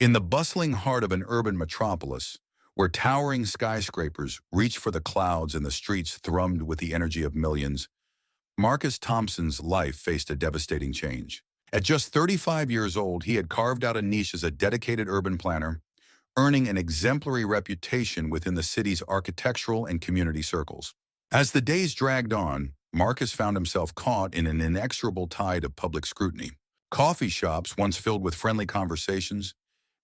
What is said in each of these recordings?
In the bustling heart of an urban metropolis, where towering skyscrapers reached for the clouds and the streets thrummed with the energy of millions, Marcus Thompson's life faced a devastating change. At just 35 years old, he had carved out a niche as a dedicated urban planner, earning an exemplary reputation within the city's architectural and community circles. As the days dragged on, Marcus found himself caught in an inexorable tide of public scrutiny. Coffee shops, once filled with friendly conversations,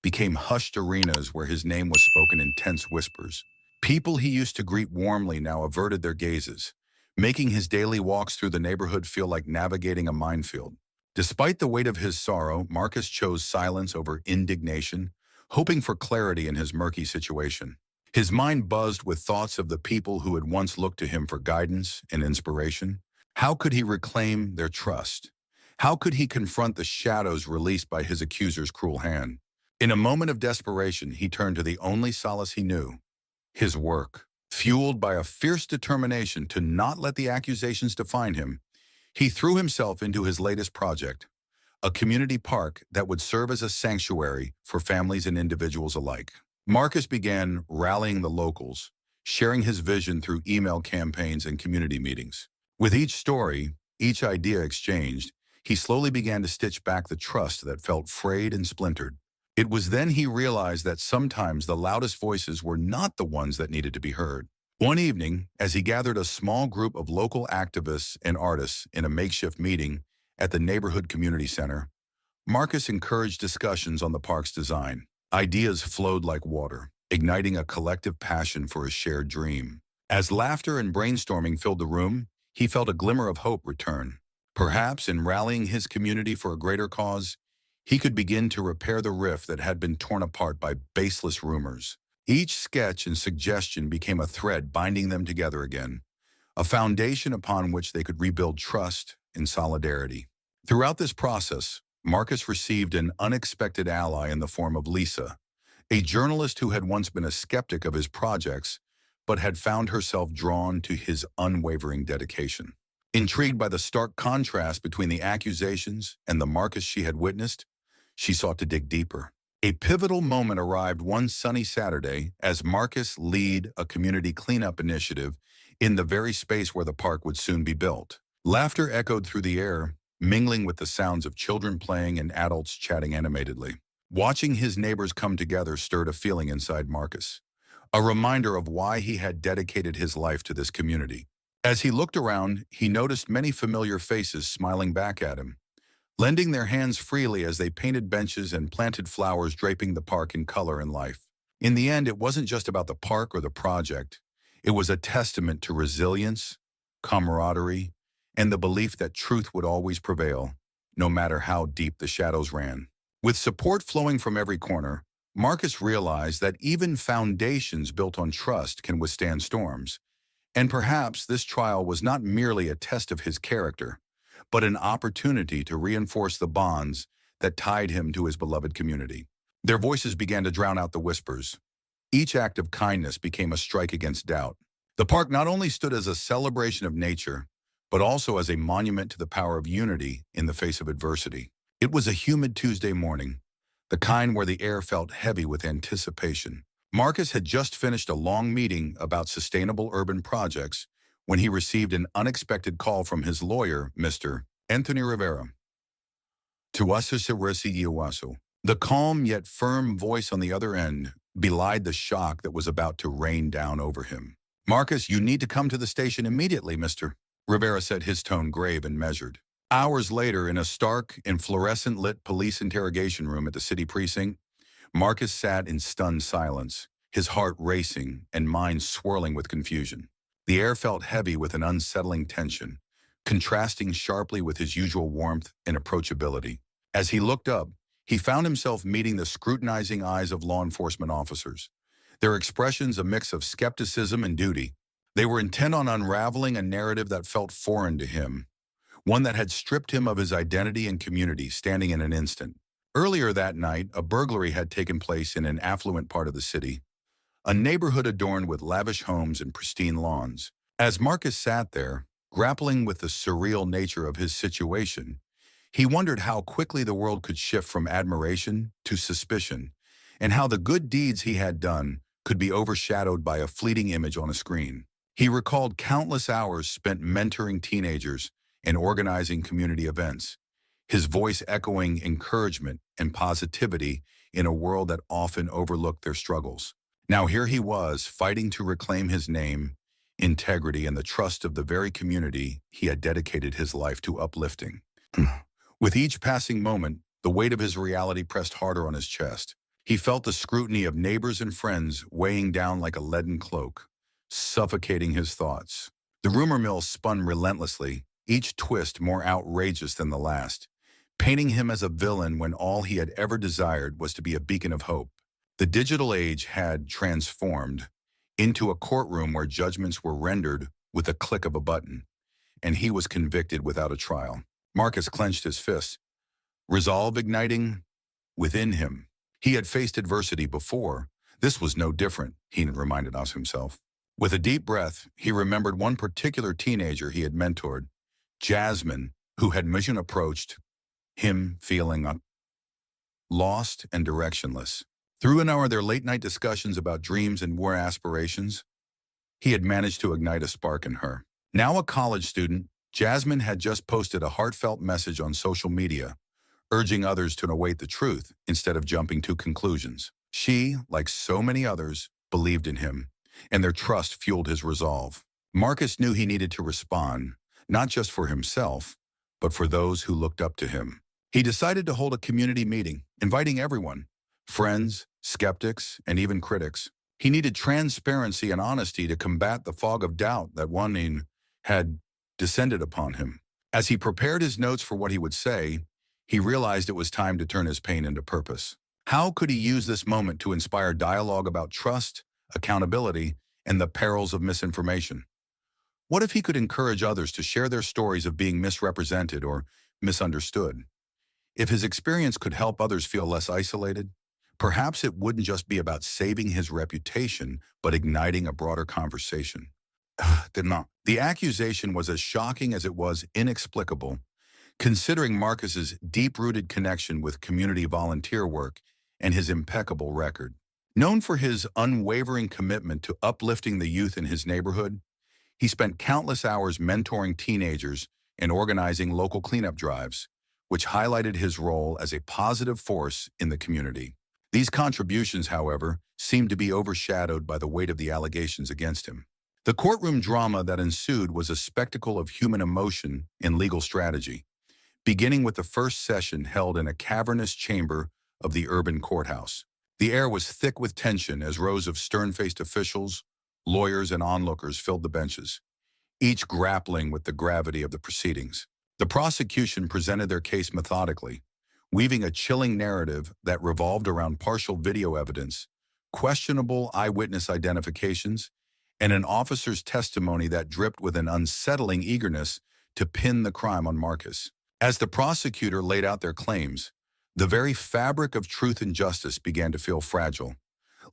became hushed arenas where his name was spoken in tense whispers. People he used to greet warmly now averted their gazes, making his daily walks through the neighborhood feel like navigating a minefield. Despite the weight of his sorrow, Marcus chose silence over indignation, hoping for clarity in his murky situation. His mind buzzed with thoughts of the people who had once looked to him for guidance and inspiration. How could he reclaim their trust? How could he confront the shadows released by his accuser's cruel hand? In a moment of desperation, he turned to the only solace he knew, his work. Fueled by a fierce determination to not let the accusations define him, he threw himself into his latest project, a community park that would serve as a sanctuary for families and individuals alike. Marcus began rallying the locals, sharing his vision through email campaigns and community meetings. With each story, each idea exchanged, he slowly began to stitch back the trust that felt frayed and splintered. It was then he realized that sometimes the loudest voices were not the ones that needed to be heard. One evening, as he gathered a small group of local activists and artists in a makeshift meeting at the neighborhood community center, Marcus encouraged discussions on the park's design. Ideas flowed like water, igniting a collective passion for a shared dream. As laughter and brainstorming filled the room, he felt a glimmer of hope return. Perhaps in rallying his community for a greater cause, he could begin to repair the rift that had been torn apart by baseless rumors. Each sketch and suggestion became a thread binding them together again, a foundation upon which they could rebuild trust and solidarity. Throughout this process, Marcus received an unexpected ally in the form of Lisa, a journalist who had once been a skeptic of his projects, but had found herself drawn to his unwavering dedication. Intrigued by the stark contrast between the accusations and the Marcus she had witnessed, she sought to dig deeper. A pivotal moment arrived one sunny Saturday as Marcus led a community cleanup initiative in the very space where the park would soon be built. Laughter echoed through the air, mingling with the sounds of children playing and adults chatting animatedly. Watching his neighbors come together stirred a feeling inside Marcus, a reminder of why he had dedicated his life to this community. As he looked around, he noticed many familiar faces smiling back at him, lending their hands freely as they painted benches and planted flowers draping the park in color and life. In the end, it wasn't just about the park or the project. It was a testament to resilience, camaraderie, and the belief that truth would always prevail, no matter how deep the shadows ran. With support flowing from every corner, Marcus realized that even foundations built on trust can withstand storms. And perhaps this trial was not merely a test of his character, but an opportunity to reinforce the bonds that tied him to his beloved community. Their voices began to drown out the whispers. Each act of kindness became a strike against doubt. The park not only stood as a celebration of nature, but also as a monument to the power of unity in the face of adversity. It was a humid Tuesday morning, the kind where the air felt heavy with anticipation. Marcus had just finished a long meeting about sustainable urban projects when he received an unexpected call from his lawyer, Mr. Anthony Rivera. The calm yet firm voice on the other end belied the shock that was about to rain down over him. "Marcus, you need to come to the station immediately, Mr. Rivera said, his tone grave and measured. Hours later, in a stark and fluorescent-lit police interrogation room at the city precinct, Marcus sat in stunned silence, his heart racing and mind swirling with confusion. The air felt heavy with an unsettling tension, contrasting sharply with his usual warmth and approachability. As he looked up, he found himself meeting the scrutinizing eyes of law enforcement officers, their expressions a mix of skepticism and duty. They were intent on unraveling a narrative that felt foreign to him, one that had stripped him of his identity and community standing in an instant. Earlier that night, a burglary had taken place in an affluent part of the city, a neighborhood adorned with lavish homes and pristine lawns. As Marcus sat there, grappling with the surreal nature of his situation, he wondered how quickly the world could shift from admiration to suspicion and how the good deeds he had done could be overshadowed by a fleeting image on a screen. He recalled countless hours spent mentoring teenagers and organizing community events, his voice echoing encouragement and positivity in a world that often overlooked their struggles. Now here he was, fighting to reclaim his name, integrity, and the trust of the very community he had dedicated his life to uplifting. With each passing moment, the weight of his reality pressed harder on his chest. He felt the scrutiny of neighbors and friends weighing down like a leaden cloak, suffocating his thoughts. The rumor mill spun relentlessly, each twist more outrageous than the last, painting him as a villain when all he had ever desired was to be a beacon of hope. The digital age had transformed into a courtroom where judgments were rendered with a click of a button, and he was convicted without a trial. Marcus clenched his fists, resolve igniting within him. He had faced adversity before. This was no different, he reminded us himself. With a deep breath, he remembered one particular teenager he had mentored, Jasmine, who had mission approached him feeling lost and directionless. Through an hour of their late-night discussions about dreams and war aspirations, he had managed to ignite a spark in her. Now a college student, Jasmine had just posted a heartfelt message on social media, urging others to await the truth instead of jumping to conclusions. She, like so many others, believed in him, and their trust fueled his resolve. Marcus knew he needed to respond, not just for himself, but for those who looked up to him. He decided to hold a community meeting, inviting everyone, friends, skeptics, and even critics. He needed transparency and honesty to combat the fog of doubt that one had descended upon him. As he prepared his notes for what he would say, he realized it was time to turn his pain into purpose. How could he use this moment to inspire dialogue about trust, accountability, and the perils of misinformation? What if he could encourage others to share their stories of being misrepresented or misunderstood? If his experience could help others feel less isolated, perhaps it wouldn't just be about saving his reputation, but igniting a broader conversation. The accusation was as shocking as it was inexplicable, considering Marcus's deep-rooted connection with community volunteer work and his impeccable record. Known for his unwavering commitment to uplifting the youth in his neighborhood, he spent countless hours mentoring teenagers and organizing local cleanup drives, which highlighted his role as a positive force in the community. These contributions, however, seemed to be overshadowed by the weight of the allegations against him. The courtroom drama that ensued was a spectacle of human emotion and legal strategy, beginning with the first session held in a cavernous chamber of the urban courthouse. The air was thick with tension as rows of stern-faced officials, lawyers, and onlookers filled the benches, each grappling with the gravity of the proceedings. The prosecution presented their case methodically, weaving a chilling narrative that revolved around partial video evidence, questionable eyewitness identifications, and an officer's testimony that dripped with an unsettling eagerness to pin the crime on Marcus. As the prosecutor laid out their claims, the very fabric of truth and justice began to feel fragile,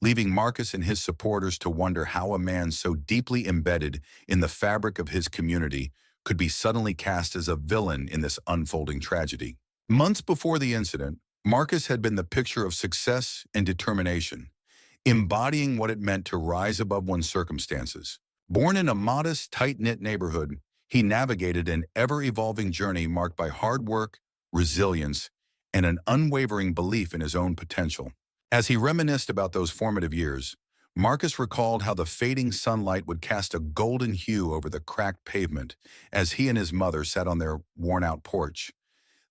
leaving Marcus and his supporters to wonder how a man so deeply embedded in the fabric of his community could be suddenly cast as a villain in this unfolding tragedy. Months before the incident, Marcus had been the picture of success and determination, embodying what it meant to rise above one's circumstances. Born in a modest, tight-knit neighborhood, he navigated an ever-evolving journey marked by hard work, resilience, and an unwavering belief in his own potential. As he reminisced about those formative years, Marcus recalled how the fading sunlight would cast a golden hue over the cracked pavement as he and his mother sat on their worn-out porch,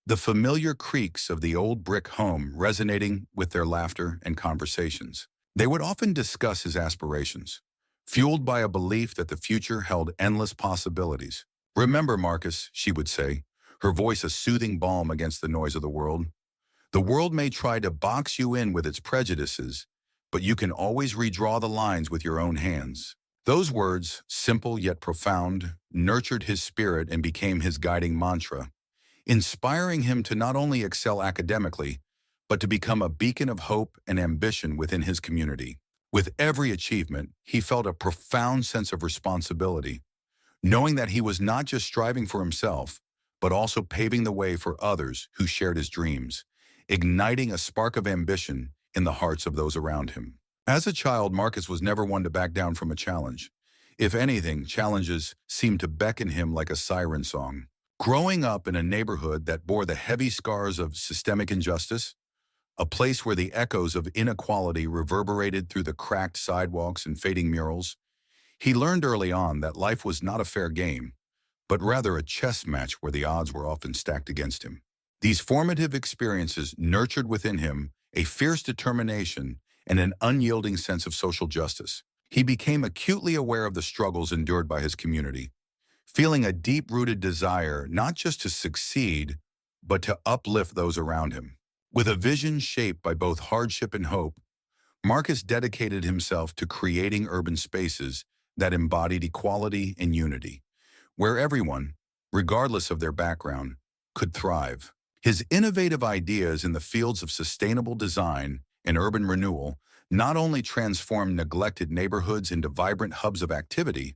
the familiar creaks of the old brick home resonating with their laughter and conversations. They would often discuss his aspirations, fueled by a belief that the future held endless possibilities. "Remember, Marcus," she would say, her voice a soothing balm against the noise of the world. "The world may try to box you in with its prejudices, but you can always redraw the lines with your own hands." Those words, simple yet profound, nurtured his spirit and became his guiding mantra, inspiring him to not only excel academically, but to become a beacon of hope and ambition within his community. With every achievement, he felt a profound sense of responsibility, knowing that he was not just striving for himself, but also paving the way for others who shared his dreams, igniting a spark of ambition in the hearts of those around him. As a child, Marcus was never one to back down from a challenge. If anything, challenges seemed to beckon him like a siren song. Growing up in a neighborhood that bore the heavy scars of systemic injustice, a place where the echoes of inequality reverberated through the cracked sidewalks and fading murals, he learned early on that life was not a fair game, but rather a chess match where the odds were often stacked against him. These formative experiences nurtured within him a fierce determination and an unyielding sense of social justice. He became acutely aware of the struggles endured by his community, feeling a deep-rooted desire not just to succeed, but to uplift those around him. With a vision shaped by both hardship and hope, Marcus dedicated himself to creating urban spaces that embodied equality and unity, where everyone, regardless of their background, could thrive. His innovative ideas in the fields of sustainable design and urban renewal not only transformed neglected neighborhoods into vibrant hubs of activity,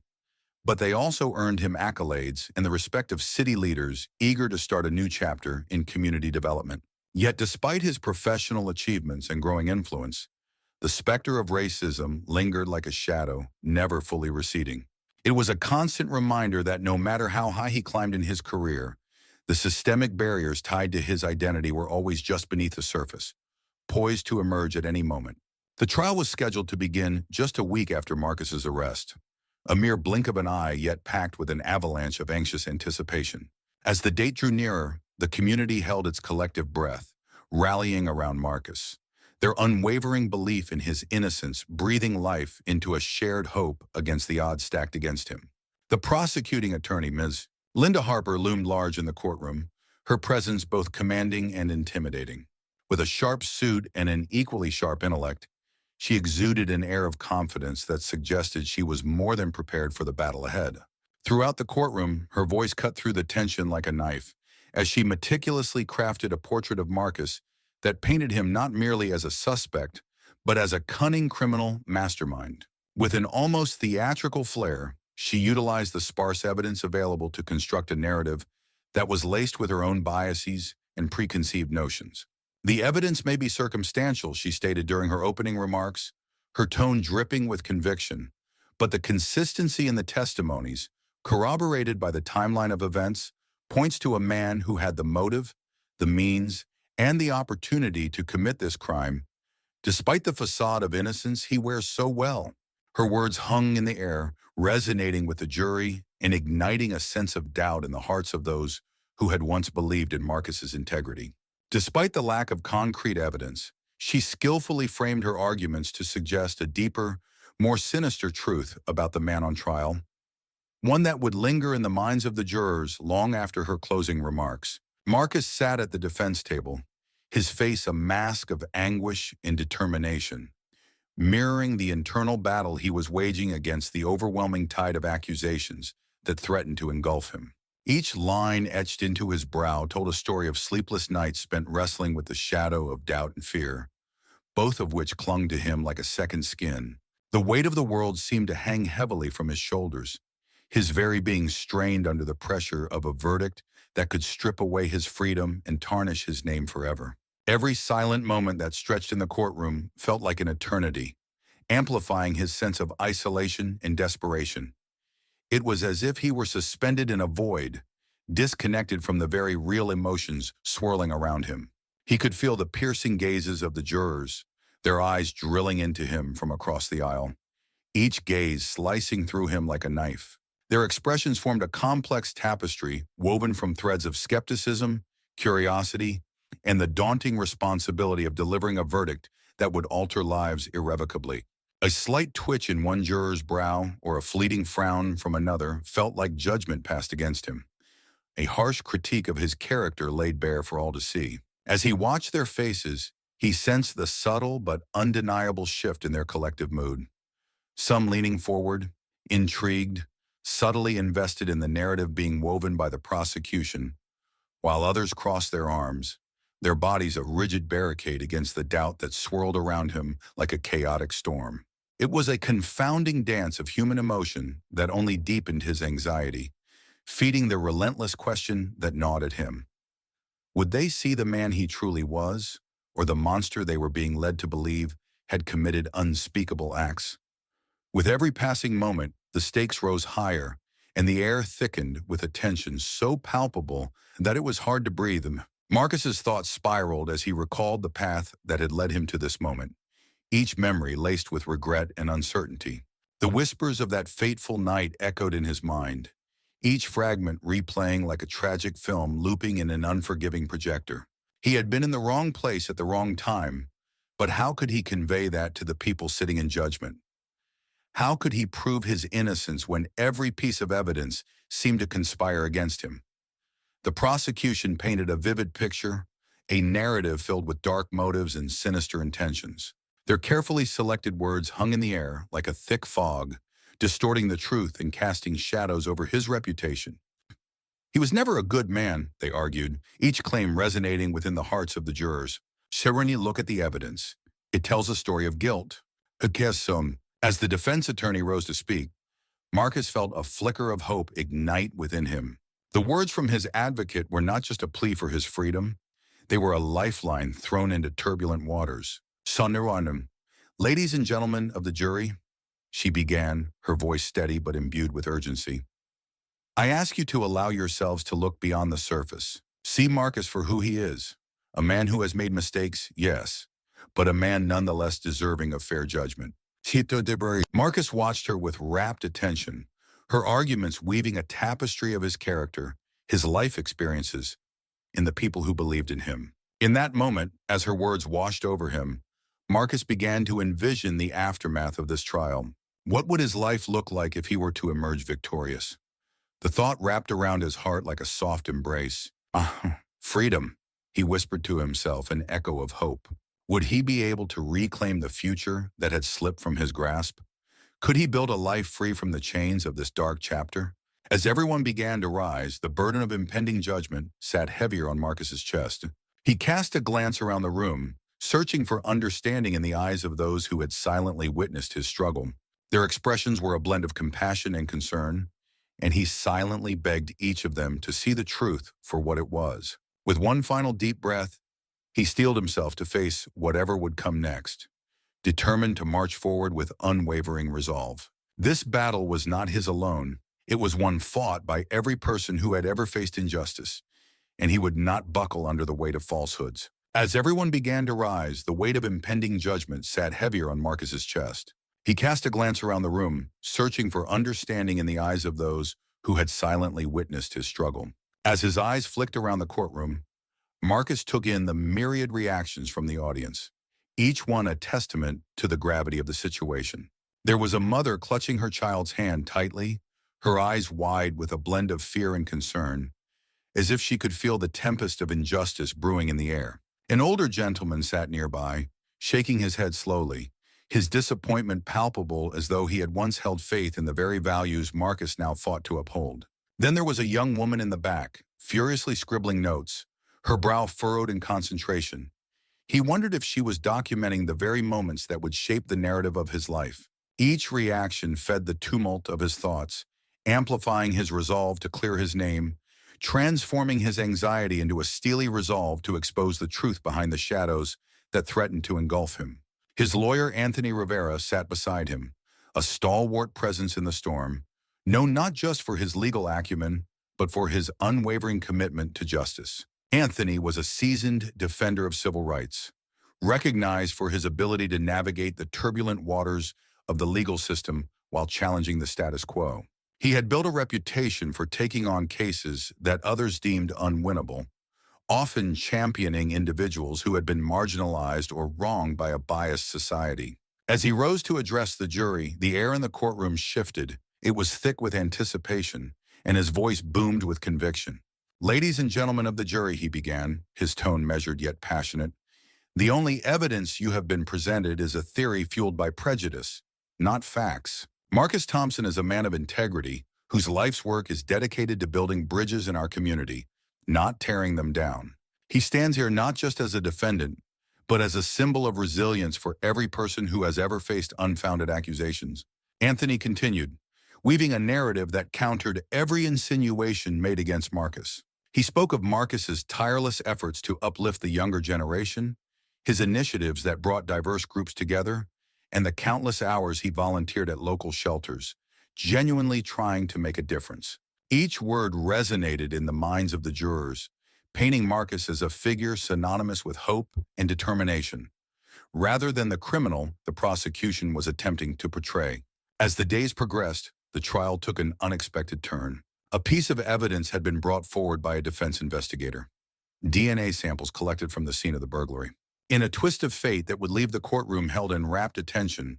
but they also earned him accolades and the respect of city leaders eager to start a new chapter in community development. Yet despite his professional achievements and growing influence, the specter of racism lingered like a shadow, never fully receding. It was a constant reminder that no matter how high he climbed in his career, the systemic barriers tied to his identity were always just beneath the surface, poised to emerge at any moment. The trial was scheduled to begin just a week after Marcus's arrest, a mere blink of an eye yet packed with an avalanche of anxious anticipation. As the date drew nearer, the community held its collective breath, rallying around Marcus, their unwavering belief in his innocence breathing life into a shared hope against the odds stacked against him. The prosecuting attorney, Ms. Linda Harper, loomed large in the courtroom, her presence both commanding and intimidating. With a sharp suit and an equally sharp intellect, she exuded an air of confidence that suggested she was more than prepared for the battle ahead. Throughout the courtroom, her voice cut through the tension like a knife, as she meticulously crafted a portrait of Marcus that painted him not merely as a suspect, but as a cunning criminal mastermind. With an almost theatrical flair, she utilized the sparse evidence available to construct a narrative that was laced with her own biases and preconceived notions. The evidence may be circumstantial, she stated during her opening remarks, her tone dripping with conviction, but the consistency in the testimonies, corroborated by the timeline of events, points to a man who had the motive, the means, and the opportunity to commit this crime, despite the facade of innocence he wears so well. Her words hung in the air, resonating with the jury and igniting a sense of doubt in the hearts of those who had once believed in Marcus's integrity. Despite the lack of concrete evidence, she skillfully framed her arguments to suggest a deeper, more sinister truth about the man on trial, one that would linger in the minds of the jurors long after her closing remarks. Marcus sat at the defense table, his face a mask of anguish and determination, mirroring the internal battle he was waging against the overwhelming tide of accusations that threatened to engulf him. Each line etched into his brow told a story of sleepless nights spent wrestling with the shadow of doubt and fear, both of which clung to him like a second skin. The weight of the world seemed to hang heavily from his shoulders, his very being strained under the pressure of a verdict that could strip away his freedom and tarnish his name forever. Every silent moment that stretched in the courtroom felt like an eternity, amplifying his sense of isolation and desperation. It was as if he were suspended in a void, disconnected from the very real emotions swirling around him. He could feel the piercing gazes of the jurors, their eyes drilling into him from across the aisle, each gaze slicing through him like a knife. Their expressions formed a complex tapestry woven from threads of skepticism, curiosity, and the daunting responsibility of delivering a verdict that would alter lives irrevocably. A slight twitch in one juror's brow or a fleeting frown from another felt like judgment passed against him, a harsh critique of his character laid bare for all to see. As he watched their faces, he sensed the subtle but undeniable shift in their collective mood. Some leaning forward, intrigued, subtly invested in the narrative being woven by the prosecution, while others crossed their arms, their bodies a rigid barricade against the doubt that swirled around him like a chaotic storm. It was a confounding dance of human emotion that only deepened his anxiety, feeding the relentless question that gnawed at him. Would they see the man he truly was, or the monster they were being led to believe had committed unspeakable acts. With every passing moment, the stakes rose higher, and the air thickened with a tension so palpable that it was hard to breathe. Marcus's thoughts spiraled as he recalled the path that had led him to this moment, each memory laced with regret and uncertainty. The whispers of that fateful night echoed in his mind, each fragment replaying like a tragic film looping in an unforgiving projector. He had been in the wrong place at the wrong time, but how could he convey that to the people sitting in judgment? How could he prove his innocence when every piece of evidence seemed to conspire against him? The prosecution painted a vivid picture, a narrative filled with dark motives and sinister intentions. Their carefully selected words hung in the air like a thick fog, distorting the truth and casting shadows over his reputation. He was never a good man, they argued, each claim resonating within the hearts of the jurors. Serenely look at the evidence. It tells a story of guilt. As the defense attorney rose to speak, Marcus felt a flicker of hope ignite within him. The words from his advocate were not just a plea for his freedom, they were a lifeline thrown into turbulent waters. Sonneranum, ladies and gentlemen of the jury, she began, her voice steady but imbued with urgency. I ask you to allow yourselves to look beyond the surface. See Marcus for who he is. A man who has made mistakes, yes, but a man nonetheless deserving of fair judgment. Marcus watched her with rapt attention, her arguments weaving a tapestry of his character, his life experiences, and the people who believed in him. In that moment, as her words washed over him, Marcus began to envision the aftermath of this trial. What would his life look like if he were to emerge victorious? The thought wrapped around his heart like a soft embrace. Freedom, he whispered to himself, an echo of hope. Would he be able to reclaim the future that had slipped from his grasp? Could he build a life free from the chains of this dark chapter? As everyone began to rise, the burden of impending judgment sat heavier on Marcus's chest. He cast a glance around the room, searching for understanding in the eyes of those who had silently witnessed his struggle. Their expressions were a blend of compassion and concern, and he silently begged each of them to see the truth for what it was. With one final deep breath, he steeled himself to face whatever would come next, determined to march forward with unwavering resolve. This battle was not his alone. It was one fought by every person who had ever faced injustice, and he would not buckle under the weight of falsehoods. As everyone began to rise, the weight of impending judgment sat heavier on Marcus's chest. He cast a glance around the room, searching for understanding in the eyes of those who had silently witnessed his struggle. As his eyes flicked around the courtroom, Marcus took in the myriad reactions from the audience, each one a testament to the gravity of the situation. There was a mother clutching her child's hand tightly, her eyes wide with a blend of fear and concern, as if she could feel the tempest of injustice brewing in the air. An older gentleman sat nearby, shaking his head slowly, his disappointment palpable as though he had once held faith in the very values Marcus now fought to uphold. Then there was a young woman in the back, furiously scribbling notes, her brow furrowed in concentration. He wondered if she was documenting the very moments that would shape the narrative of his life. Each reaction fed the tumult of his thoughts, amplifying his resolve to clear his name, transforming his anxiety into a steely resolve to expose the truth behind the shadows that threatened to engulf him. His lawyer, Anthony Rivera, sat beside him, a stalwart presence in the storm, known not just for his legal acumen, but for his unwavering commitment to justice. Anthony was a seasoned defender of civil rights, recognized for his ability to navigate the turbulent waters of the legal system while challenging the status quo. He had built a reputation for taking on cases that others deemed unwinnable, often championing individuals who had been marginalized or wronged by a biased society. As he rose to address the jury, the air in the courtroom shifted. It was thick with anticipation, and his voice boomed with conviction. Ladies and gentlemen of the jury, he began, his tone measured yet passionate, the only evidence you have been presented is a theory fueled by prejudice, not facts. Marcus Thompson is a man of integrity whose life's work is dedicated to building bridges in our community, not tearing them down. He stands here not just as a defendant, but as a symbol of resilience for every person who has ever faced unfounded accusations. Anthony continued, weaving a narrative that countered every insinuation made against Marcus. He spoke of Marcus's tireless efforts to uplift the younger generation, his initiatives that brought diverse groups together, and the countless hours he volunteered at local shelters, genuinely trying to make a difference. Each word resonated in the minds of the jurors, painting Marcus as a figure synonymous with hope and determination, rather than the criminal the prosecution was attempting to portray. As the days progressed, the trial took an unexpected turn. A piece of evidence had been brought forward by a defense investigator. DNA samples collected from the scene of the burglary. In a twist of fate that would leave the courtroom held in rapt attention,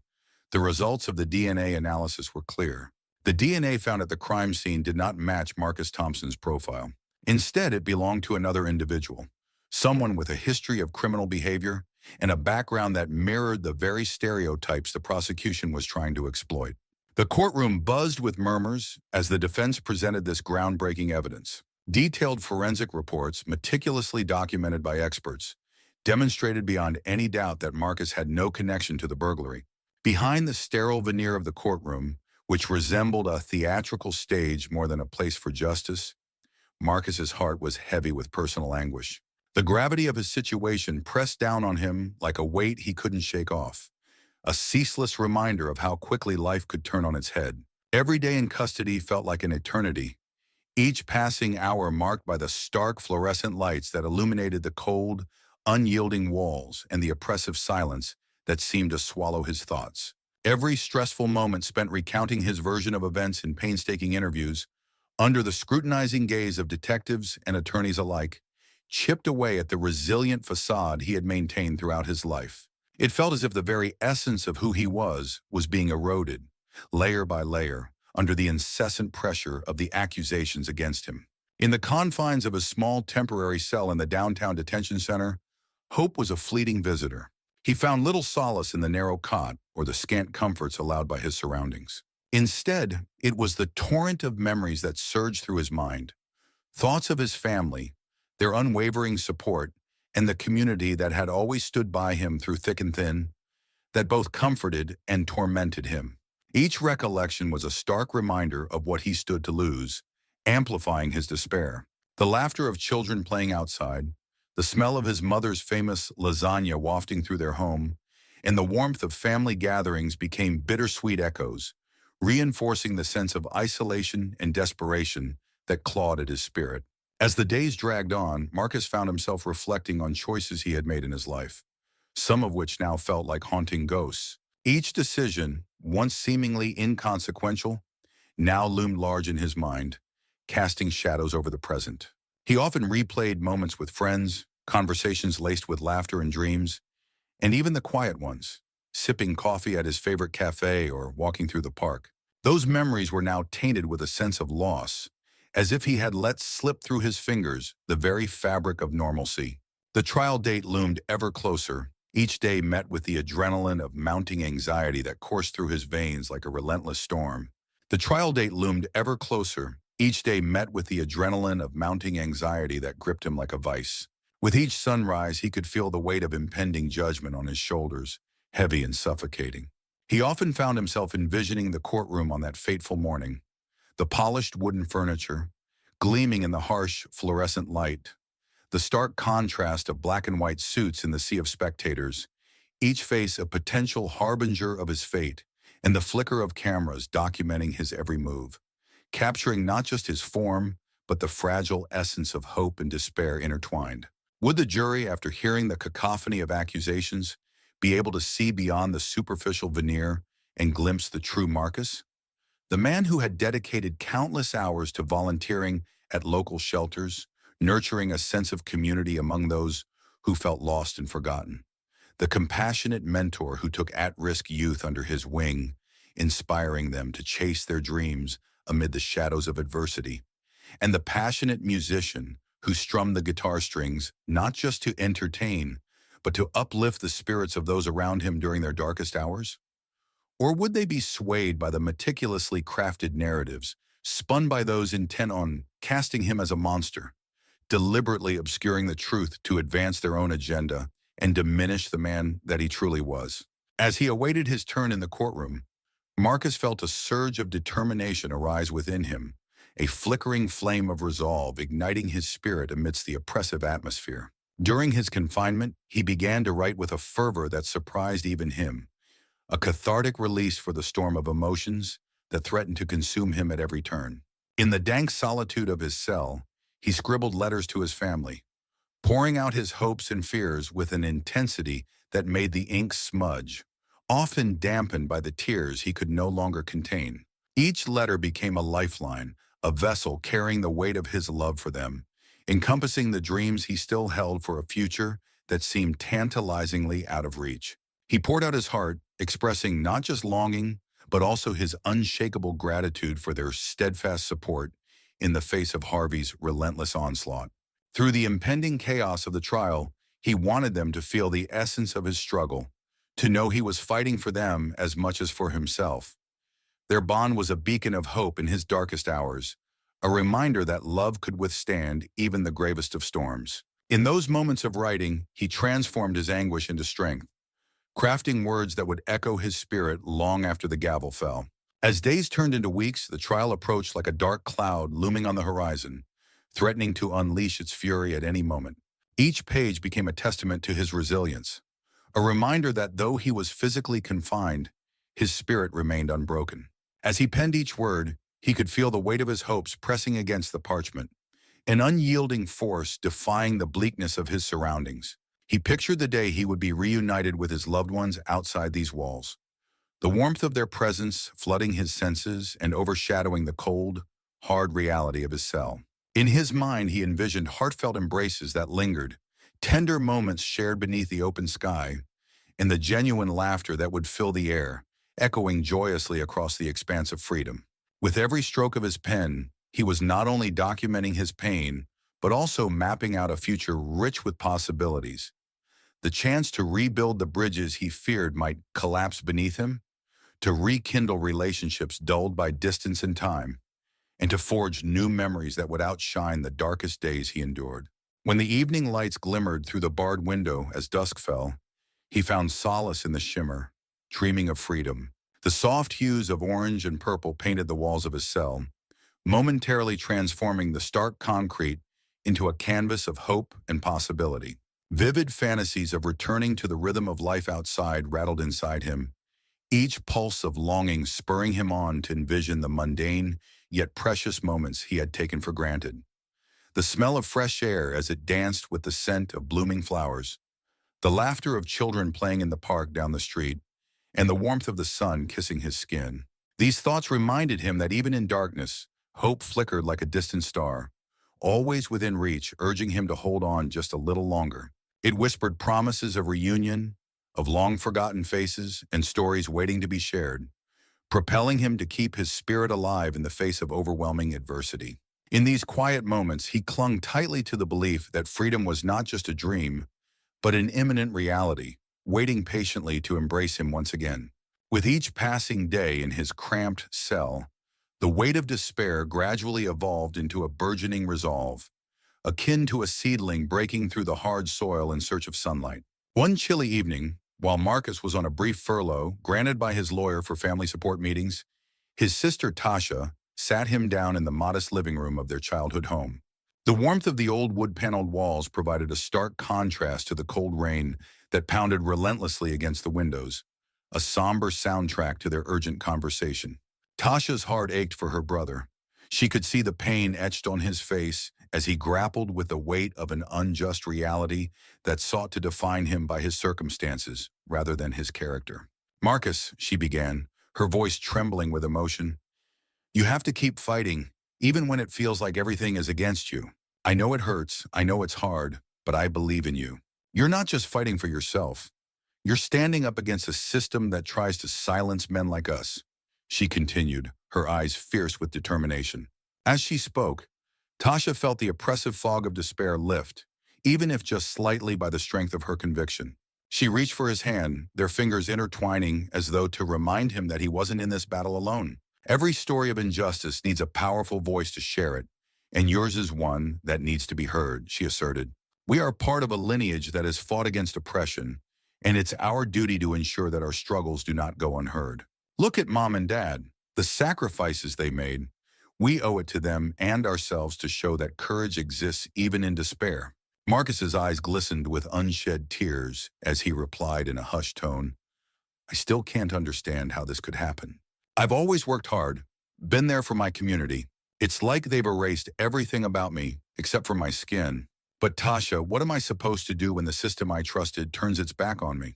the results of the DNA analysis were clear. The DNA found at the crime scene did not match Marcus Thompson's profile. Instead, it belonged to another individual, someone with a history of criminal behavior and a background that mirrored the very stereotypes the prosecution was trying to exploit. The courtroom buzzed with murmurs as the defense presented this groundbreaking evidence. Detailed forensic reports, meticulously documented by experts, demonstrated beyond any doubt that Marcus had no connection to the burglary. Behind the sterile veneer of the courtroom, which resembled a theatrical stage more than a place for justice, Marcus's heart was heavy with personal anguish. The gravity of his situation pressed down on him like a weight he couldn't shake off, a ceaseless reminder of how quickly life could turn on its head. Every day in custody felt like an eternity, each passing hour marked by the stark fluorescent lights that illuminated the cold, unyielding walls and the oppressive silence that seemed to swallow his thoughts. Every stressful moment spent recounting his version of events in painstaking interviews, under the scrutinizing gaze of detectives and attorneys alike, chipped away at the resilient facade he had maintained throughout his life. It felt as if the very essence of who he was being eroded, layer by layer, under the incessant pressure of the accusations against him. In the confines of a small temporary cell in the downtown detention center, Hope was a fleeting visitor. He found little solace in the narrow cot or the scant comforts allowed by his surroundings. Instead, it was the torrent of memories that surged through his mind. Thoughts of his family, their unwavering support, and the community that had always stood by him through thick and thin, that both comforted and tormented him. Each recollection was a stark reminder of what he stood to lose, amplifying his despair. The laughter of children playing outside, the smell of his mother's famous lasagna wafting through their home, and the warmth of family gatherings became bittersweet echoes, reinforcing the sense of isolation and desperation that clawed at his spirit. As the days dragged on, Marcus found himself reflecting on choices he had made in his life, some of which now felt like haunting ghosts. Each decision, once seemingly inconsequential, now loomed large in his mind, casting shadows over the present. He often replayed moments with friends, conversations laced with laughter and dreams, and even the quiet ones, sipping coffee at his favorite cafe or walking through the park. Those memories were now tainted with a sense of loss, as if he had let slip through his fingers the very fabric of normalcy. The trial date loomed ever closer, each day met with the adrenaline of mounting anxiety that coursed through his veins like a relentless storm. The trial date loomed ever closer, each day met with the adrenaline of mounting anxiety that gripped him like a vice. With each sunrise, he could feel the weight of impending judgment on his shoulders, heavy and suffocating. He often found himself envisioning the courtroom on that fateful morning, the polished wooden furniture, gleaming in the harsh fluorescent light, the stark contrast of black and white suits in the sea of spectators, each face a potential harbinger of his fate, and the flicker of cameras documenting his every move, capturing not just his form, but the fragile essence of hope and despair intertwined. Would the jury, after hearing the cacophony of accusations, be able to see beyond the superficial veneer and glimpse the true Marcus? The man who had dedicated countless hours to volunteering at local shelters, nurturing a sense of community among those who felt lost and forgotten. The compassionate mentor who took at-risk youth under his wing, inspiring them to chase their dreams amid the shadows of adversity. And the passionate musician who strummed the guitar strings not just to entertain, but to uplift the spirits of those around him during their darkest hours? Or would they be swayed by the meticulously crafted narratives, spun by those intent on casting him as a monster, deliberately obscuring the truth to advance their own agenda and diminish the man that he truly was? As he awaited his turn in the courtroom, Marcus felt a surge of determination arise within him, a flickering flame of resolve igniting his spirit amidst the oppressive atmosphere. During his confinement, he began to write with a fervor that surprised even him, a cathartic release for the storm of emotions that threatened to consume him at every turn. In the dank solitude of his cell, he scribbled letters to his family, pouring out his hopes and fears with an intensity that made the ink smudge, often dampened by the tears he could no longer contain. Each letter became a lifeline, a vessel carrying the weight of his love for them, encompassing the dreams he still held for a future that seemed tantalizingly out of reach. He poured out his heart, expressing not just longing, but also his unshakable gratitude for their steadfast support in the face of Harvey's relentless onslaught. Through the impending chaos of the trial, he wanted them to feel the essence of his struggle, to know he was fighting for them as much as for himself. Their bond was a beacon of hope in his darkest hours, a reminder that love could withstand even the gravest of storms. In those moments of writing, he transformed his anguish into strength, crafting words that would echo his spirit long after the gavel fell. As days turned into weeks, the trial approached like a dark cloud looming on the horizon, threatening to unleash its fury at any moment. Each page became a testament to his resilience, a reminder that though he was physically confined, his spirit remained unbroken. As he penned each word, he could feel the weight of his hopes pressing against the parchment, an unyielding force defying the bleakness of his surroundings. He pictured the day he would be reunited with his loved ones outside these walls, the warmth of their presence flooding his senses and overshadowing the cold, hard reality of his cell. In his mind, he envisioned heartfelt embraces that lingered, tender moments shared beneath the open sky, and the genuine laughter that would fill the air, echoing joyously across the expanse of freedom. With every stroke of his pen, he was not only documenting his pain, but also mapping out a future rich with possibilities. The chance to rebuild the bridges he feared might collapse beneath him, to rekindle relationships dulled by distance and time, and to forge new memories that would outshine the darkest days he endured. When the evening lights glimmered through the barred window as dusk fell, he found solace in the shimmer, dreaming of freedom. The soft hues of orange and purple painted the walls of his cell, momentarily transforming the stark concrete into a canvas of hope and possibility. Vivid fantasies of returning to the rhythm of life outside rattled inside him, each pulse of longing spurring him on to envision the mundane yet precious moments he had taken for granted. The smell of fresh air as it danced with the scent of blooming flowers, the laughter of children playing in the park down the street, and the warmth of the sun kissing his skin. These thoughts reminded him that even in darkness, hope flickered like a distant star, always within reach, urging him to hold on just a little longer. It whispered promises of reunion, of long-forgotten faces and stories waiting to be shared, propelling him to keep his spirit alive in the face of overwhelming adversity. In these quiet moments, he clung tightly to the belief that freedom was not just a dream, but an imminent reality, waiting patiently to embrace him once again. With each passing day in his cramped cell, the weight of despair gradually evolved into a burgeoning resolve, akin to a seedling breaking through the hard soil in search of sunlight. One chilly evening, while Marcus was on a brief furlough granted by his lawyer for family support meetings, his sister Tasha sat him down in the modest living room of their childhood home. The warmth of the old wood-paneled walls provided a stark contrast to the cold rain that pounded relentlessly against the windows, a somber soundtrack to their urgent conversation. Tasha's heart ached for her brother. She could see the pain etched on his face as he grappled with the weight of an unjust reality that sought to define him by his circumstances rather than his character. "Marcus," she began, her voice trembling with emotion, "you have to keep fighting, even when it feels like everything is against you. I know it hurts, I know it's hard, but I believe in you. You're not just fighting for yourself. You're standing up against a system that tries to silence men like us," she continued, her eyes fierce with determination. As she spoke, Tasha felt the oppressive fog of despair lift, even if just slightly by the strength of her conviction. She reached for his hand, their fingers intertwining as though to remind him that he wasn't in this battle alone. "Every story of injustice needs a powerful voice to share it, and yours is one that needs to be heard," she asserted. "We are part of a lineage that has fought against oppression, and it's our duty to ensure that our struggles do not go unheard. Look at Mom and Dad, the sacrifices they made. We owe it to them and ourselves to show that courage exists even in despair." Marcus's eyes glistened with unshed tears as he replied in a hushed tone, I still can't understand how this could happen. I've always worked hard, been there for my community. It's like they've erased everything about me, except for my skin. But Tasha, what am I supposed to do when the system I trusted turns its back on me?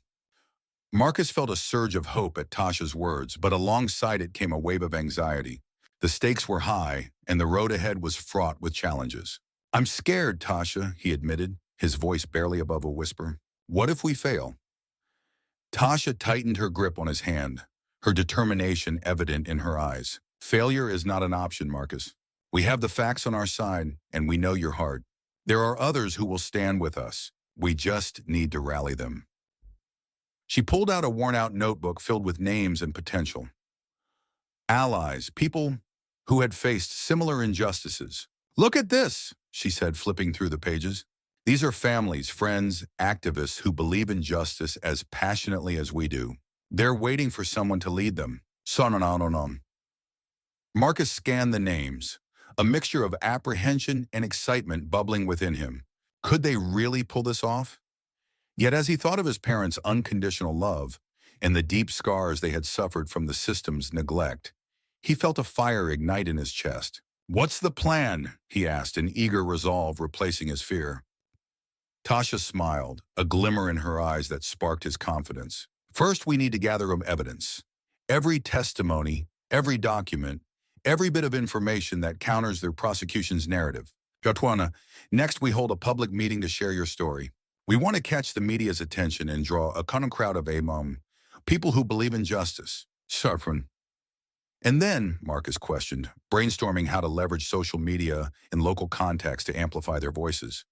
Marcus felt a surge of hope at Tasha's words, but alongside it came a wave of anxiety. The stakes were high, and the road ahead was fraught with challenges. I'm scared, Tasha, he admitted, his voice barely above a whisper. What if we fail? Tasha tightened her grip on his hand, her determination evident in her eyes. Failure is not an option, Marcus. We have the facts on our side, and we know your heart. There are others who will stand with us. We just need to rally them. She pulled out a worn-out notebook filled with names and potential. Allies, people who had faced similar injustices. Look at this, she said, flipping through the pages. These are families, friends, activists who believe in justice as passionately as we do. They're waiting for someone to lead them. Sononononom. Marcus scanned the names, a mixture of apprehension and excitement bubbling within him. Could they really pull this off? Yet as he thought of his parents' unconditional love and the deep scars they had suffered from the system's neglect, he felt a fire ignite in his chest. What's the plan? He asked, an eager resolve replacing his fear. Tasha smiled, a glimmer in her eyes that sparked his confidence. First, we need to gather evidence. Every testimony, every document, every bit of information that counters their prosecution's narrative. Jotwana, next we hold a public meeting to share your story. We want to catch the media's attention and draw a cunning crowd of people who believe in justice. Sharpen. And then, Marcus questioned, brainstorming how to leverage social media in local context to amplify their voices.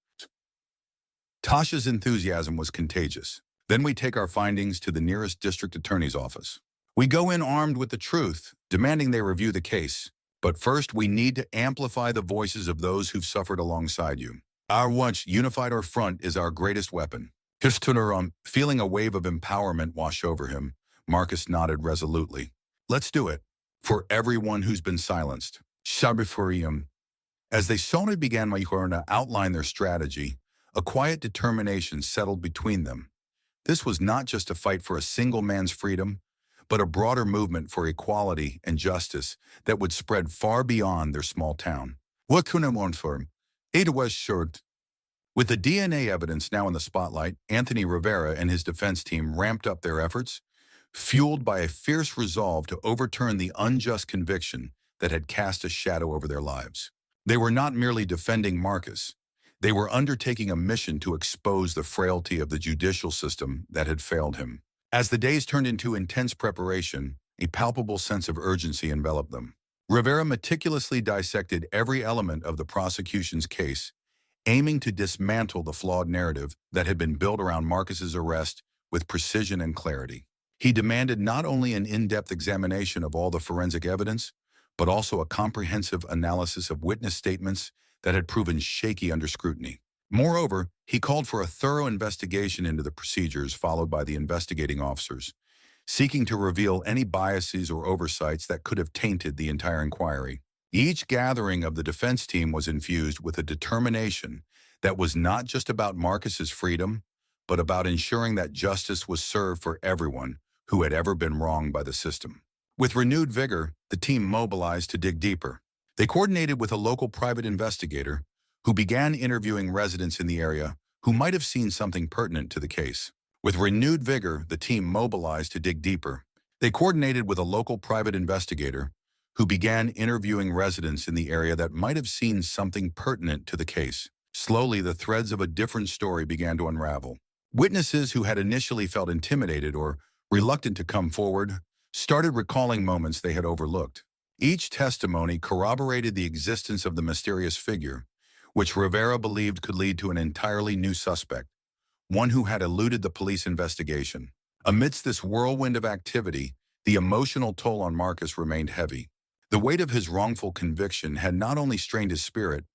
Tasha's enthusiasm was contagious. Then we take our findings to the nearest district attorney's office. We go in armed with the truth, demanding they review the case. But first, we need to amplify the voices of those who've suffered alongside you. Our once unified our front is our greatest weapon. Feeling a wave of empowerment wash over him, Marcus nodded resolutely. Let's do it. For everyone who's been silenced. Shabifurium. As they slowly began to outline their strategy, a quiet determination settled between them. This was not just a fight for a single man's freedom, but a broader movement for equality and justice that would spread far beyond their small town. What can I want for him? Ada was short. With the DNA evidence now in the spotlight, Anthony Rivera and his defense team ramped up their efforts, fueled by a fierce resolve to overturn the unjust conviction that had cast a shadow over their lives. They were not merely defending Marcus. They were undertaking a mission to expose the frailty of the judicial system that had failed him. As the days turned into intense preparation, a palpable sense of urgency enveloped them. Rivera meticulously dissected every element of the prosecution's case, aiming to dismantle the flawed narrative that had been built around Marcus's arrest with precision and clarity. He demanded not only an in-depth examination of all the forensic evidence, but also a comprehensive analysis of witness statements that had proven shaky under scrutiny. Moreover, he called for a thorough investigation into the procedures followed by the investigating officers, seeking to reveal any biases or oversights that could have tainted the entire inquiry. Each gathering of the defense team was infused with a determination that was not just about Marcus's freedom, but about ensuring that justice was served for everyone who had ever been wronged by the system. With renewed vigor, the team mobilized to dig deeper. They coordinated with a local private investigator who began interviewing residents in the area who might have seen something pertinent to the case. With renewed vigor, the team mobilized to dig deeper. They coordinated with a local private investigator who began interviewing residents in the area that might have seen something pertinent to the case. Slowly, the threads of a different story began to unravel. Witnesses who had initially felt intimidated or reluctant to come forward started recalling moments they had overlooked. Each testimony corroborated the existence of the mysterious figure, which Rivera believed could lead to an entirely new suspect, one who had eluded the police investigation. Amidst this whirlwind of activity, the emotional toll on Marcus remained heavy. The weight of his wrongful conviction had not only strained his spirit,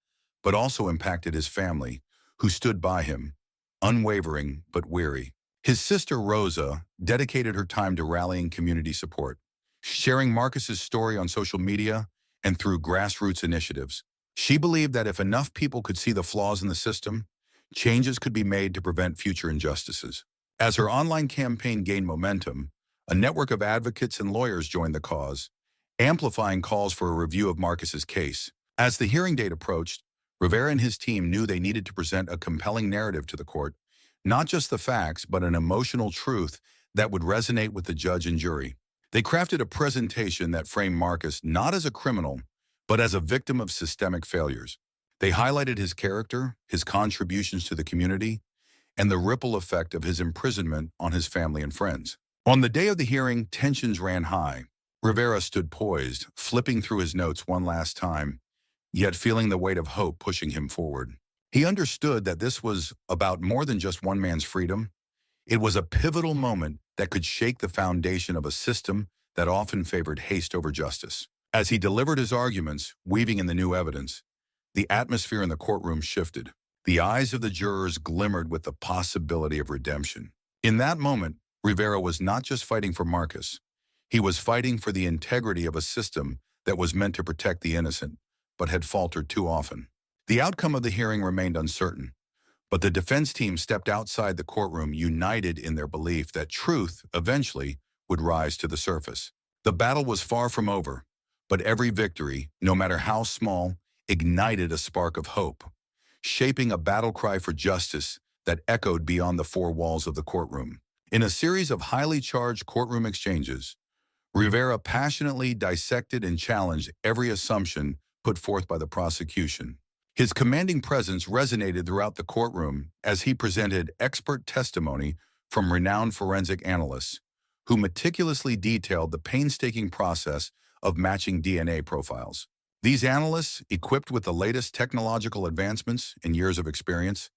but also impacted his family, who stood by him, unwavering but weary. His sister Rosa dedicated her time to rallying community support, sharing Marcus's story on social media and through grassroots initiatives. She believed that if enough people could see the flaws in the system, changes could be made to prevent future injustices. As her online campaign gained momentum, a network of advocates and lawyers joined the cause, amplifying calls for a review of Marcus's case. As the hearing date approached, Rivera and his team knew they needed to present a compelling narrative to the court, not just the facts, but an emotional truth that would resonate with the judge and jury. They crafted a presentation that framed Marcus not as a criminal, but as a victim of systemic failures. They highlighted his character, his contributions to the community, and the ripple effect of his imprisonment on his family and friends. On the day of the hearing, tensions ran high. Rivera stood poised, flipping through his notes one last time, yet feeling the weight of hope pushing him forward. He understood that this was about more than just one man's freedom. It was a pivotal moment that could shake the foundation of a system that often favored haste over justice. As he delivered his arguments, weaving in the new evidence, the atmosphere in the courtroom shifted. The eyes of the jurors glimmered with the possibility of redemption. In that moment, Rivera was not just fighting for Marcus. He was fighting for the integrity of a system that was meant to protect the innocent, but had faltered too often. The outcome of the hearing remained uncertain, but the defense team stepped outside the courtroom united in their belief that truth eventually would rise to the surface. The battle was far from over, but every victory, no matter how small, ignited a spark of hope, shaping a battle cry for justice that echoed beyond the four walls of the courtroom. In a series of highly charged courtroom exchanges, Rivera passionately dissected and challenged every assumption put forth by the prosecution. His commanding presence resonated throughout the courtroom as he presented expert testimony from renowned forensic analysts who meticulously detailed the painstaking process of matching DNA profiles. These analysts, equipped with the latest technological advancements and years of experience,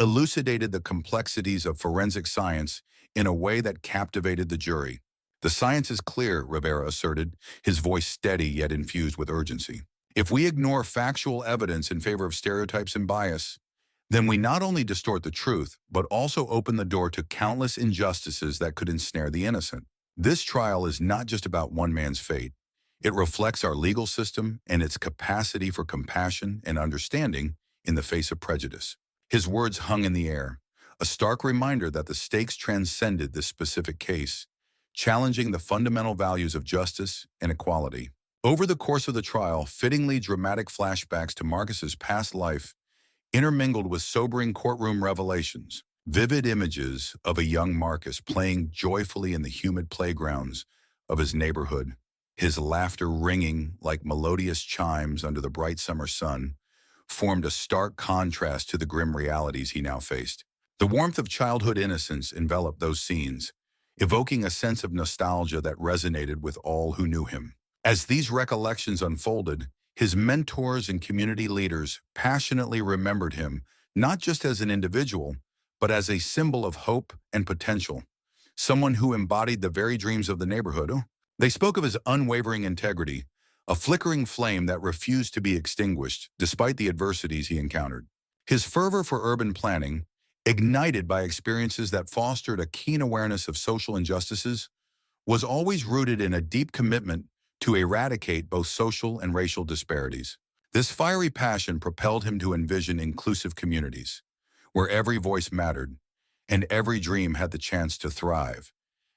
elucidated the complexities of forensic science in a way that captivated the jury. "The science is clear," Rivera asserted, his voice steady yet infused with urgency. "If we ignore factual evidence in favor of stereotypes and bias, then we not only distort the truth, but also open the door to countless injustices that could ensnare the innocent. This trial is not just about one man's fate. It reflects our legal system and its capacity for compassion and understanding in the face of prejudice." His words hung in the air, a stark reminder that the stakes transcended this specific case, challenging the fundamental values of justice and equality. Over the course of the trial, fittingly dramatic flashbacks to Marcus's past life intermingled with sobering courtroom revelations. Vivid images of a young Marcus playing joyfully in the humid playgrounds of his neighborhood, his laughter ringing like melodious chimes under the bright summer sun, formed a stark contrast to the grim realities he now faced. The warmth of childhood innocence enveloped those scenes, evoking a sense of nostalgia that resonated with all who knew him. As these recollections unfolded, his mentors and community leaders passionately remembered him not just as an individual, but as a symbol of hope and potential, someone who embodied the very dreams of the neighborhood. They spoke of his unwavering integrity, a flickering flame that refused to be extinguished despite the adversities he encountered. His fervor for urban planning, ignited by experiences that fostered a keen awareness of social injustices, was always rooted in a deep commitment to eradicate both social and racial disparities. This fiery passion propelled him to envision inclusive communities, where every voice mattered and every dream had the chance to thrive,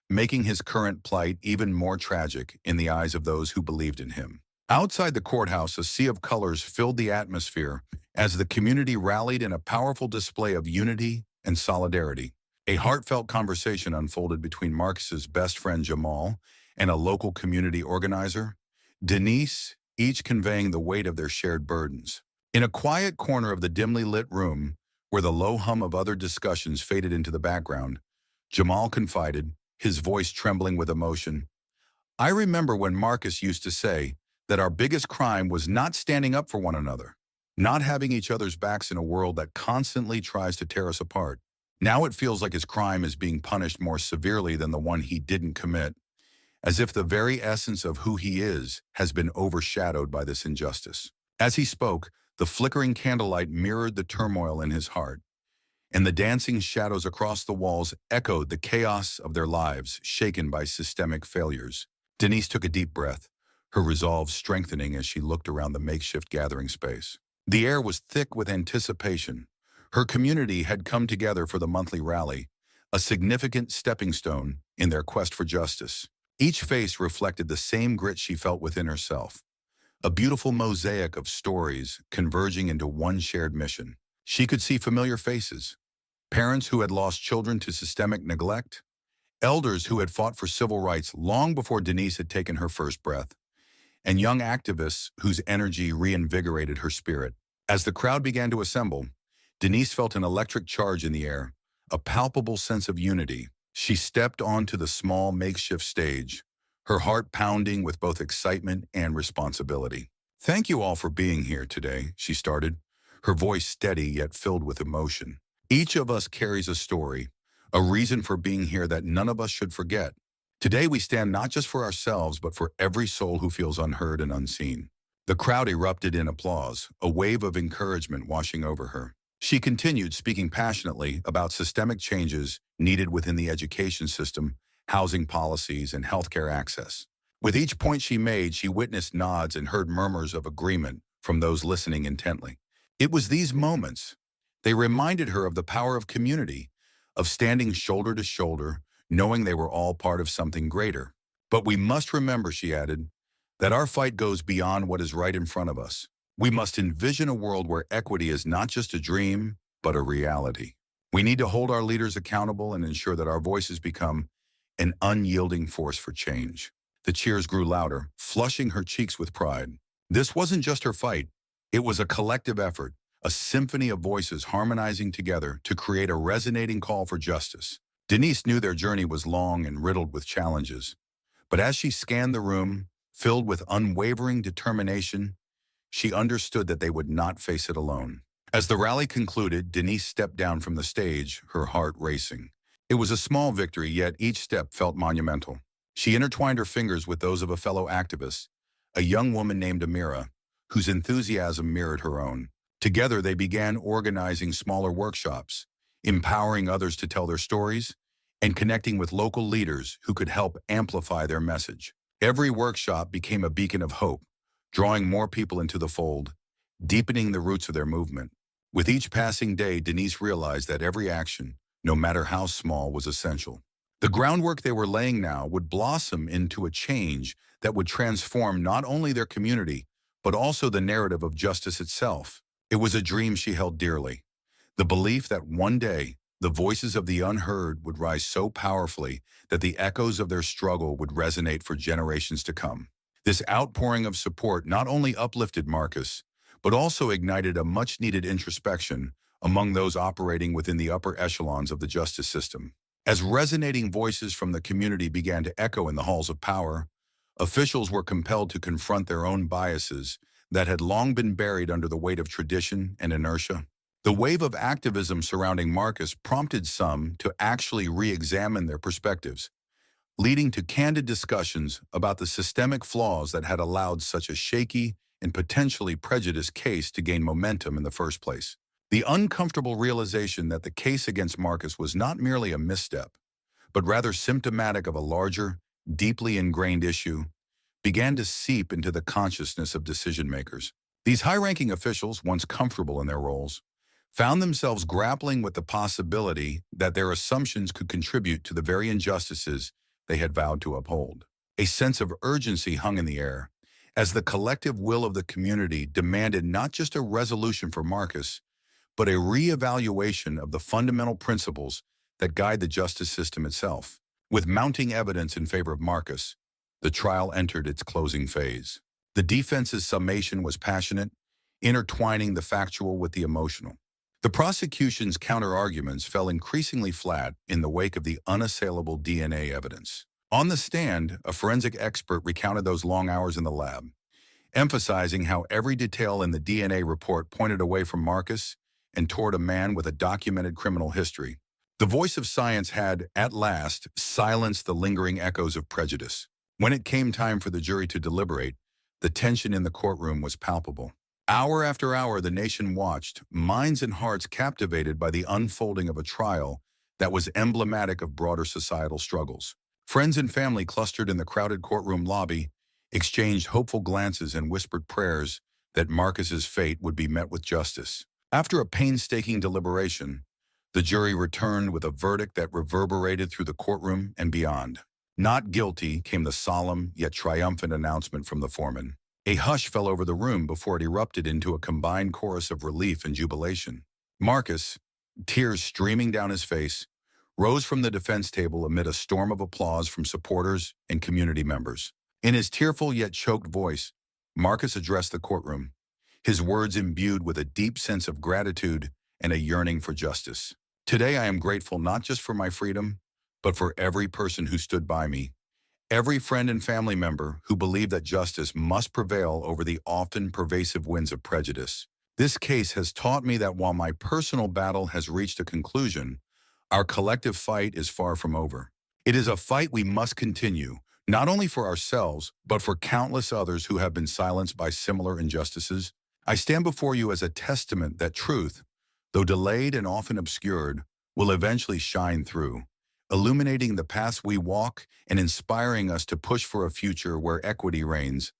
making his current plight even more tragic in the eyes of those who believed in him. Outside the courthouse, a sea of colors filled the atmosphere as the community rallied in a powerful display of unity and solidarity. A heartfelt conversation unfolded between Marcus's best friend Jamal and a local community organizer, Denise, each conveying the weight of their shared burdens. In a quiet corner of the dimly lit room, where the low hum of other discussions faded into the background, Jamal confided, his voice trembling with emotion, "I remember when Marcus used to say that our biggest crime was not standing up for one another, not having each other's backs in a world that constantly tries to tear us apart. Now it feels like his crime is being punished more severely than the one he didn't commit, as if the very essence of who he is has been overshadowed by this injustice." As he spoke, the flickering candlelight mirrored the turmoil in his heart, and the dancing shadows across the walls echoed the chaos of their lives, shaken by systemic failures. Denise took a deep breath, her resolve strengthening as she looked around the makeshift gathering space. The air was thick with anticipation, Her community had come together for the monthly rally, a significant stepping stone in their quest for justice. Each face reflected the same grit she felt within herself, a beautiful mosaic of stories converging into one shared mission. She could see familiar faces, parents who had lost children to systemic neglect, elders who had fought for civil rights long before Denise had taken her first breath, and young activists whose energy reinvigorated her spirit. As the crowd began to assemble, Denise felt an electric charge in the air, a palpable sense of unity. She stepped onto the small makeshift stage, her heart pounding with both excitement and responsibility. "Thank you all for being here today," she started, her voice steady yet filled with emotion. "Each of us carries a story, a reason for being here that none of us should forget. Today we stand not just for ourselves, but for every soul who feels unheard and unseen." The crowd erupted in applause, a wave of encouragement washing over her. She continued, speaking passionately about systemic changes needed within the education system, housing policies, and healthcare access. With each point she made, she witnessed nods and heard murmurs of agreement from those listening intently. It was these moments. They reminded her of the power of community, of standing shoulder to shoulder, knowing they were all part of something greater. "But we must remember," she added, "that our fight goes beyond what is right in front of us. We must envision a world where equity is not just a dream, but a reality. We need to hold our leaders accountable and ensure that our voices become an unyielding force for change." The cheers grew louder, flushing her cheeks with pride. This wasn't just her fight. It was a collective effort, a symphony of voices harmonizing together to create a resonating call for justice. Denise knew their journey was long and riddled with challenges. But as she scanned the room, filled with unwavering determination, she understood that they would not face it alone. As the rally concluded, Denise stepped down from the stage, her heart racing. It was a small victory, yet each step felt monumental. She intertwined her fingers with those of a fellow activist, a young woman named Amira, whose enthusiasm mirrored her own. Together, they began organizing smaller workshops, empowering others to tell their stories, and connecting with local leaders who could help amplify their message. Every workshop became a beacon of hope, drawing more people into the fold, deepening the roots of their movement. With each passing day, Denise realized that every action, no matter how small, was essential. The groundwork they were laying now would blossom into a change that would transform not only their community, but also the narrative of justice itself. It was a dream she held dearly, the belief that one day, the voices of the unheard would rise so powerfully that the echoes of their struggle would resonate for generations to come. This outpouring of support not only uplifted Marcus, but also ignited a much-needed introspection among those operating within the upper echelons of the justice system. As resonating voices from the community began to echo in the halls of power, officials were compelled to confront their own biases that had long been buried under the weight of tradition and inertia. The wave of activism surrounding Marcus prompted some to actually re-examine their perspectives, leading to candid discussions about the systemic flaws that had allowed such a shaky and potentially prejudiced case to gain momentum in the first place. The uncomfortable realization that the case against Marcus was not merely a misstep, but rather symptomatic of a larger, deeply ingrained issue, began to seep into the consciousness of decision-makers. These high-ranking officials, once comfortable in their roles, found themselves grappling with the possibility that their assumptions could contribute to the very injustices they had vowed to uphold. A sense of urgency hung in the air, as the collective will of the community demanded not just a resolution for Marcus, but a re-evaluation of the fundamental principles that guide the justice system itself. With mounting evidence in favor of Marcus, the trial entered its closing phase. The defense's summation was passionate, intertwining the factual with the emotional. The prosecution's counter-arguments fell increasingly flat in the wake of the unassailable DNA evidence. On the stand, a forensic expert recounted those long hours in the lab, emphasizing how every detail in the DNA report pointed away from Marcus and toward a man with a documented criminal history. The voice of science had, at last, silenced the lingering echoes of prejudice. When it came time for the jury to deliberate, the tension in the courtroom was palpable. Hour after hour, the nation watched, minds and hearts captivated by the unfolding of a trial that was emblematic of broader societal struggles. Friends and family clustered in the crowded courtroom lobby, exchanged hopeful glances and whispered prayers that Marcus's fate would be met with justice. After a painstaking deliberation, the jury returned with a verdict that reverberated through the courtroom and beyond. Not guilty came the solemn yet triumphant announcement from the foreman. A hush fell over the room before it erupted into a combined chorus of relief and jubilation. Marcus, tears streaming down his face, rose from the defense table amid a storm of applause from supporters and community members. In his tearful yet choked voice, Marcus addressed the courtroom, his words imbued with a deep sense of gratitude and a yearning for justice. Today I am grateful not just for my freedom, but for every person who stood by me, every friend and family member who believed that justice must prevail over the often pervasive winds of prejudice. This case has taught me that while my personal battle has reached a conclusion, our collective fight is far from over. It is a fight we must continue, not only for ourselves, but for countless others who have been silenced by similar injustices. I stand before you as a testament that truth, though delayed and often obscured, will eventually shine through, illuminating the paths we walk and inspiring us to push for a future where equity reigns,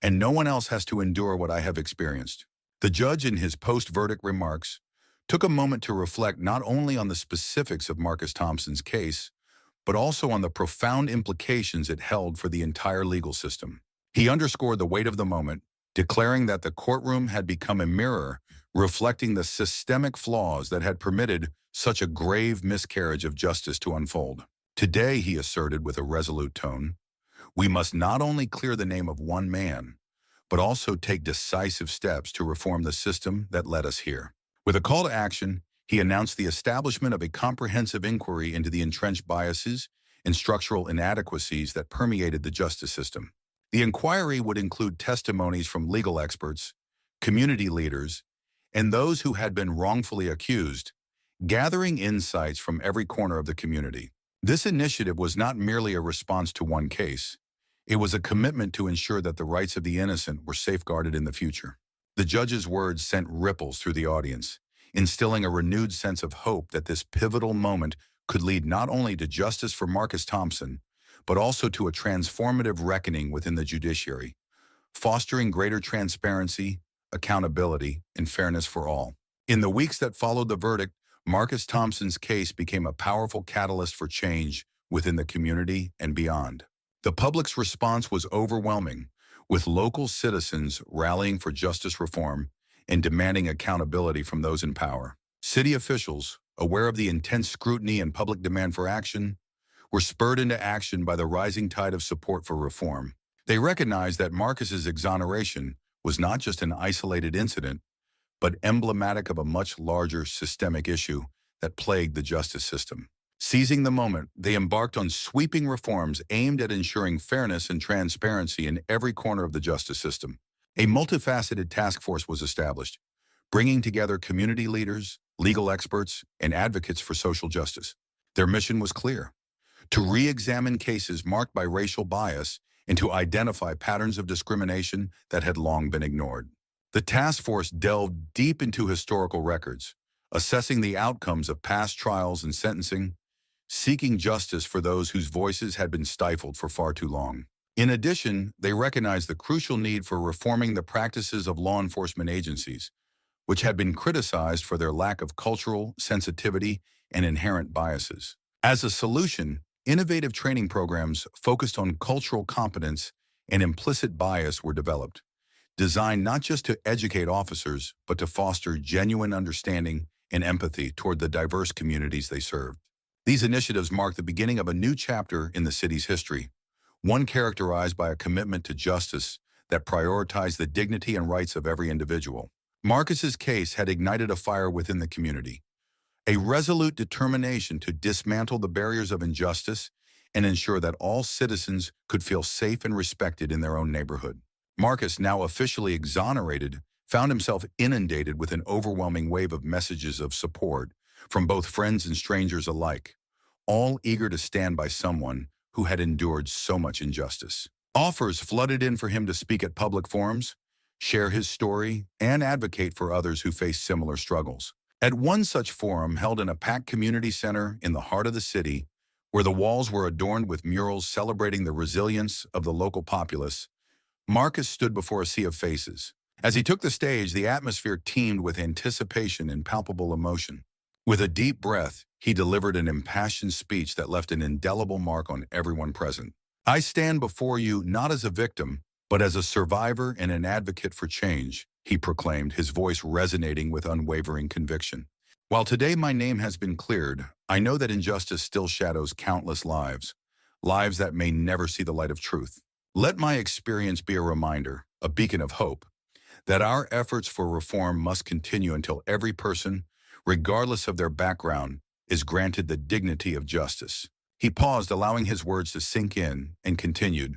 and no one else has to endure what I have experienced. The judge, in his post-verdict remarks, took a moment to reflect not only on the specifics of Marcus Thompson's case, but also on the profound implications it held for the entire legal system. He underscored the weight of the moment, declaring that the courtroom had become a mirror reflecting the systemic flaws that had permitted such a grave miscarriage of justice to unfold. Today, he asserted with a resolute tone, we must not only clear the name of one man, but also take decisive steps to reform the system that led us here. With a call to action, he announced the establishment of a comprehensive inquiry into the entrenched biases and structural inadequacies that permeated the justice system. The inquiry would include testimonies from legal experts, community leaders, and those who had been wrongfully accused, gathering insights from every corner of the community. This initiative was not merely a response to one case. It was a commitment to ensure that the rights of the innocent were safeguarded in the future. The judge's words sent ripples through the audience, instilling a renewed sense of hope that this pivotal moment could lead not only to justice for Marcus Thompson, but also to a transformative reckoning within the judiciary, fostering greater transparency, accountability, and fairness for all. In the weeks that followed the verdict, Marcus Thompson's case became a powerful catalyst for change within the community and beyond. The public's response was overwhelming, with local citizens rallying for justice reform and demanding accountability from those in power. City officials, aware of the intense scrutiny and public demand for action, were spurred into action by the rising tide of support for reform. They recognized that Marcus's exoneration was not just an isolated incident, but emblematic of a much larger systemic issue that plagued the justice system. Seizing the moment, they embarked on sweeping reforms aimed at ensuring fairness and transparency in every corner of the justice system. A multifaceted task force was established, bringing together community leaders, legal experts, and advocates for social justice. Their mission was clear: to re-examine cases marked by racial bias and to identify patterns of discrimination that had long been ignored. The task force delved deep into historical records, assessing the outcomes of past trials and sentencing, seeking justice for those whose voices had been stifled for far too long. In addition, they recognized the crucial need for reforming the practices of law enforcement agencies, which had been criticized for their lack of cultural sensitivity and inherent biases. As a solution, innovative training programs focused on cultural competence and implicit bias were developed, designed not just to educate officers, but to foster genuine understanding and empathy toward the diverse communities they served. These initiatives marked the beginning of a new chapter in the city's history, one characterized by a commitment to justice that prioritized the dignity and rights of every individual. Marcus's case had ignited a fire within the community, a resolute determination to dismantle the barriers of injustice and ensure that all citizens could feel safe and respected in their own neighborhood. Marcus, now officially exonerated, found himself inundated with an overwhelming wave of messages of support from both friends and strangers alike, all eager to stand by someone who had endured so much injustice. Offers flooded in for him to speak at public forums, share his story, and advocate for others who face similar struggles. At one such forum held in a packed community center in the heart of the city, where the walls were adorned with murals celebrating the resilience of the local populace, Marcus stood before a sea of faces. As he took the stage, the atmosphere teemed with anticipation and palpable emotion. With a deep breath, he delivered an impassioned speech that left an indelible mark on everyone present. I stand before you not as a victim, but as a survivor and an advocate for change, he proclaimed, his voice resonating with unwavering conviction. While today my name has been cleared, I know that injustice still shadows countless lives, lives that may never see the light of truth. Let my experience be a reminder, a beacon of hope, that our efforts for reform must continue until every person, regardless of their background, is granted the dignity of justice. He paused, allowing his words to sink in, and continued,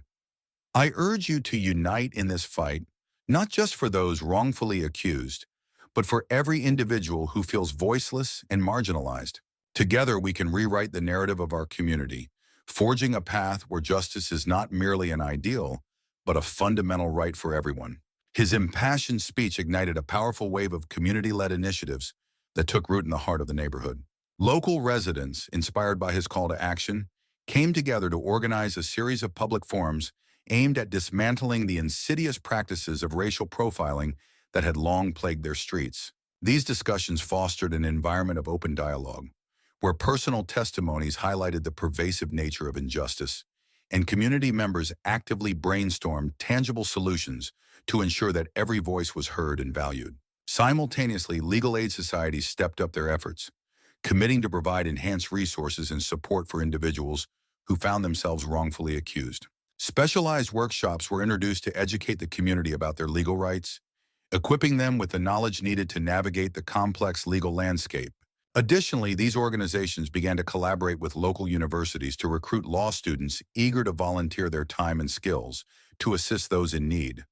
I urge you to unite in this fight, not just for those wrongfully accused, but for every individual who feels voiceless and marginalized. Together, we can rewrite the narrative of our community, forging a path where justice is not merely an ideal, but a fundamental right for everyone. His impassioned speech ignited a powerful wave of community-led initiatives that took root in the heart of the neighborhood. Local residents, inspired by his call to action, came together to organize a series of public forums aimed at dismantling the insidious practices of racial profiling that had long plagued their streets. These discussions fostered an environment of open dialogue, where personal testimonies highlighted the pervasive nature of injustice, and community members actively brainstormed tangible solutions to ensure that every voice was heard and valued. Simultaneously, legal aid societies stepped up their efforts, committing to provide enhanced resources and support for individuals who found themselves wrongfully accused. Specialized workshops were introduced to educate the community about their legal rights, equipping them with the knowledge needed to navigate the complex legal landscape. Additionally, these organizations began to collaborate with local universities to recruit law students eager to volunteer their time and skills to assist those in need,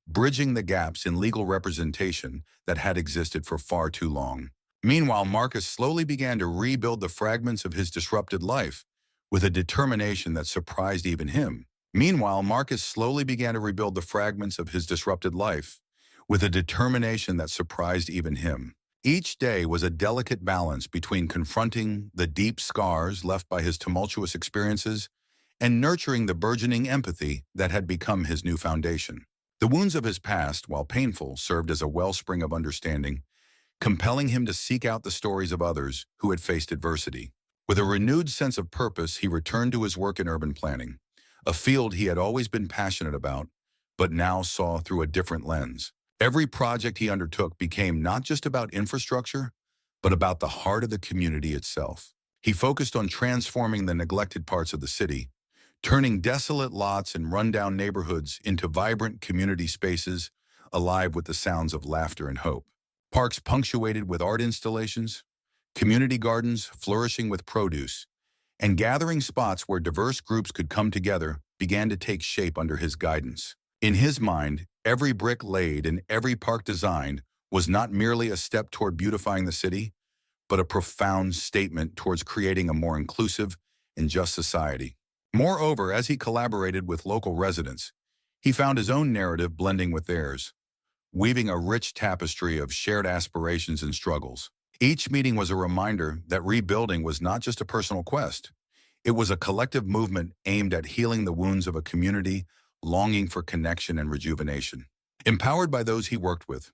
bridging the gaps in legal representation that had existed for far too long. Meanwhile, Marcus slowly began to rebuild the fragments of his disrupted life with a determination that surprised even him. Meanwhile, Marcus slowly began to rebuild the fragments of his disrupted life with a determination that surprised even him. Each day was a delicate balance between confronting the deep scars left by his tumultuous experiences and nurturing the burgeoning empathy that had become his new foundation. The wounds of his past, while painful, served as a wellspring of understanding, compelling him to seek out the stories of others who had faced adversity. With a renewed sense of purpose, he returned to his work in urban planning, a field he had always been passionate about, but now saw through a different lens. Every project he undertook became not just about infrastructure, but about the heart of the community itself. He focused on transforming the neglected parts of the city, turning desolate lots and rundown neighborhoods into vibrant community spaces alive with the sounds of laughter and hope. Parks punctuated with art installations, community gardens flourishing with produce, and gathering spots where diverse groups could come together began to take shape under his guidance. In his mind, every brick laid and every park designed was not merely a step toward beautifying the city, but a profound statement towards creating a more inclusive and just society. Moreover, as he collaborated with local residents, he found his own narrative blending with theirs, weaving a rich tapestry of shared aspirations and struggles. Each meeting was a reminder that rebuilding was not just a personal quest. It was a collective movement aimed at healing the wounds of a community longing for connection and rejuvenation. Empowered by those he worked with,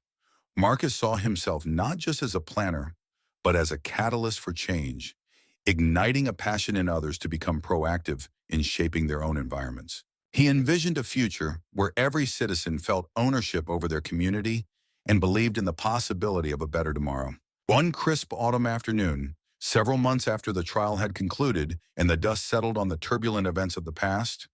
Marcus saw himself not just as a planner, but as a catalyst for change, igniting a passion in others to become proactive in shaping their own environments. He envisioned a future where every citizen felt ownership over their community and believed in the possibility of a better tomorrow. One crisp autumn afternoon, several months after the trial had concluded and the dust settled on the turbulent events of the past,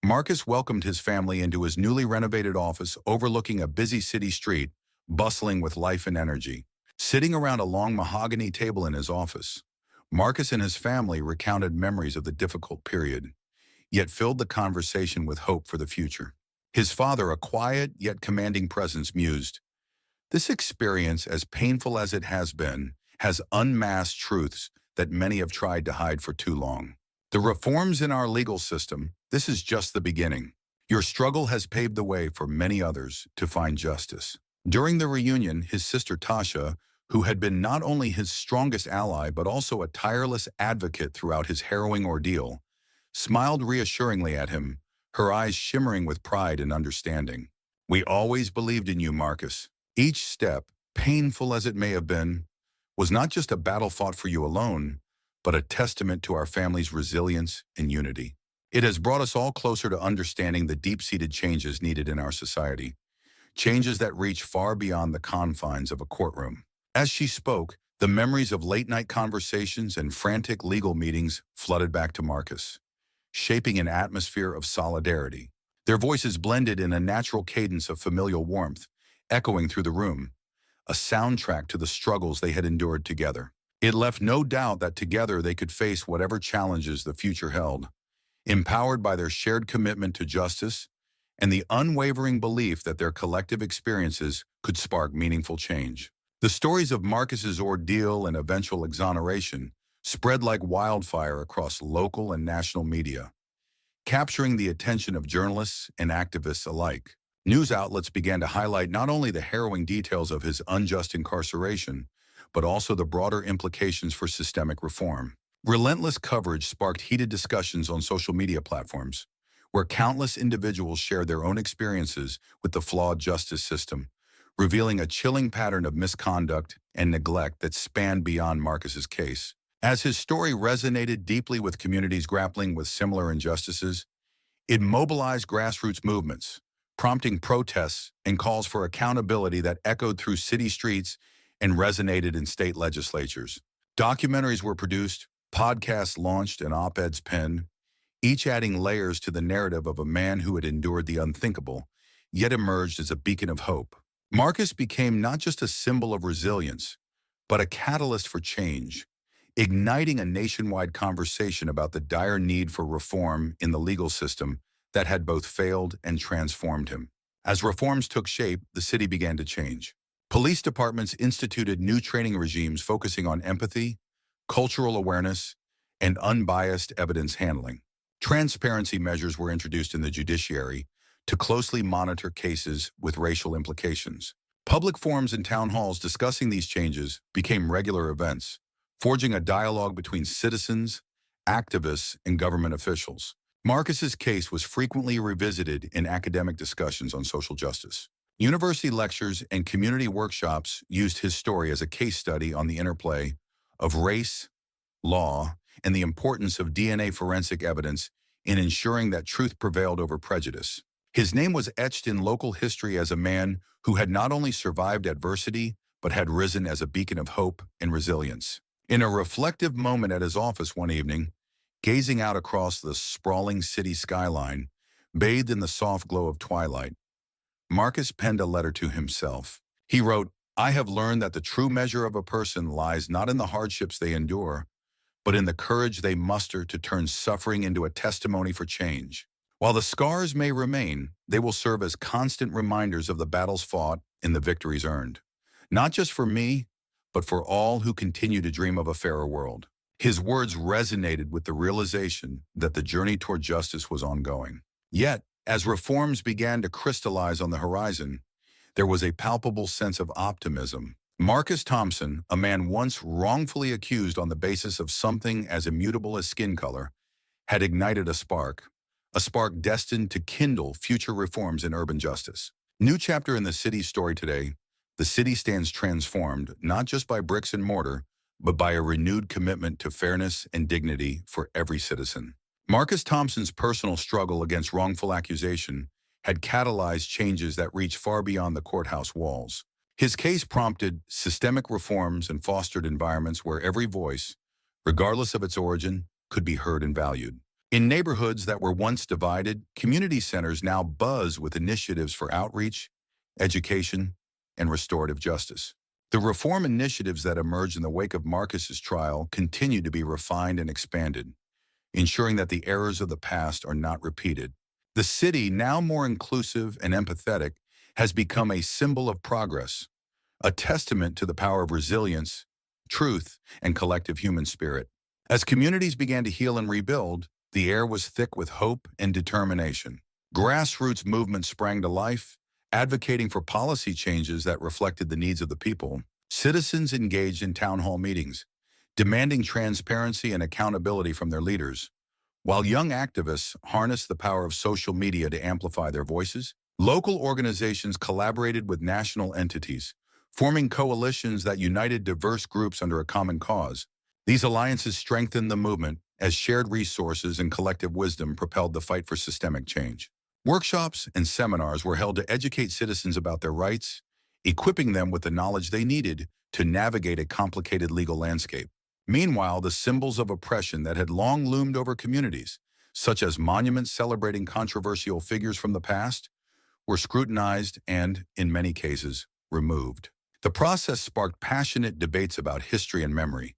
Marcus welcomed his family into his newly renovated office overlooking a busy city street, bustling with life and energy. Sitting around a long mahogany table in his office, Marcus and his family recounted memories of the difficult period, yet filled the conversation with hope for the future. His father, a quiet yet commanding presence, mused, "This experience, as painful as it has been, has unmasked truths that many have tried to hide for too long. The reforms in our legal system, this is just the beginning. Your struggle has paved the way for many others to find justice." During the reunion, his sister Tasha, who had been not only his strongest ally but also a tireless advocate throughout his harrowing ordeal, smiled reassuringly at him, her eyes shimmering with pride and understanding. We always believed in you, Marcus. Each step, painful as it may have been, was not just a battle fought for you alone, but a testament to our family's resilience and unity. It has brought us all closer to understanding the deep-seated changes needed in our society, changes that reach far beyond the confines of a courtroom. As she spoke, the memories of late-night conversations and frantic legal meetings flooded back to Marcus, shaping an atmosphere of solidarity. Their voices blended in a natural cadence of familial warmth, echoing through the room, a soundtrack to the struggles they had endured together. It left no doubt that together they could face whatever challenges the future held, empowered by their shared commitment to justice and the unwavering belief that their collective experiences could spark meaningful change. The stories of Marcus's ordeal and eventual exoneration spread like wildfire across local and national media, capturing the attention of journalists and activists alike. News outlets began to highlight not only the harrowing details of his unjust incarceration, but also the broader implications for systemic reform. Relentless coverage sparked heated discussions on social media platforms, where countless individuals shared their own experiences with the flawed justice system, revealing a chilling pattern of misconduct and neglect that spanned beyond Marcus's case. As his story resonated deeply with communities grappling with similar injustices, it mobilized grassroots movements, prompting protests and calls for accountability that echoed through city streets and resonated in state legislatures. Documentaries were produced, podcasts launched, and op-eds penned, each adding layers to the narrative of a man who had endured the unthinkable, yet emerged as a beacon of hope. Marcus became not just a symbol of resilience, but a catalyst for change, igniting a nationwide conversation about the dire need for reform in the legal system that had both failed and transformed him. As reforms took shape, the city began to change. Police departments instituted new training regimes focusing on empathy, cultural awareness, and unbiased evidence handling. Transparency measures were introduced in the judiciary to closely monitor cases with racial implications. Public forums and town halls discussing these changes became regular events, forging a dialogue between citizens, activists, and government officials. Marcus's case was frequently revisited in academic discussions on social justice. University lectures and community workshops used his story as a case study on the interplay of race, law, and the importance of DNA forensic evidence in ensuring that truth prevailed over prejudice. His name was etched in local history as a man who had not only survived adversity, but had risen as a beacon of hope and resilience. In a reflective moment at his office one evening, gazing out across the sprawling city skyline, bathed in the soft glow of twilight, Marcus penned a letter to himself. He wrote, "I have learned that the true measure of a person lies not in the hardships they endure, but in the courage they muster to turn suffering into a testimony for change. While the scars may remain, they will serve as constant reminders of the battles fought and the victories earned. Not just for me, but for all who continue to dream of a fairer world." His words resonated with the realization that the journey toward justice was ongoing. Yet, as reforms began to crystallize on the horizon, there was a palpable sense of optimism. Marcus Thompson, a man once wrongfully accused on the basis of something as immutable as skin color, had ignited a spark destined to kindle future reforms in urban justice. New chapter in the city's story today, the city stands transformed not just by bricks and mortar, but by a renewed commitment to fairness and dignity for every citizen. Marcus Thompson's personal struggle against wrongful accusation had catalyzed changes that reached far beyond the courthouse walls. His case prompted systemic reforms and fostered environments where every voice, regardless of its origin, could be heard and valued. In neighborhoods that were once divided, community centers now buzz with initiatives for outreach, education, and restorative justice. The reform initiatives that emerged in the wake of Marcus's trial continue to be refined and expanded, ensuring that the errors of the past are not repeated. The city, now more inclusive and empathetic, has become a symbol of progress, a testament to the power of resilience, truth, and collective human spirit. As communities began to heal and rebuild, the air was thick with hope and determination. Grassroots movements sprang to life, advocating for policy changes that reflected the needs of the people. Citizens engaged in town hall meetings, demanding transparency and accountability from their leaders, While young activists harnessed the power of social media to amplify their voices, local organizations collaborated with national entities, forming coalitions that united diverse groups under a common cause. These alliances strengthened the movement as shared resources and collective wisdom propelled the fight for systemic change. Workshops and seminars were held to educate citizens about their rights, equipping them with the knowledge they needed to navigate a complicated legal landscape. Meanwhile, the symbols of oppression that had long loomed over communities, such as monuments celebrating controversial figures from the past, were scrutinized and, in many cases, removed. The process sparked passionate debates about history and memory,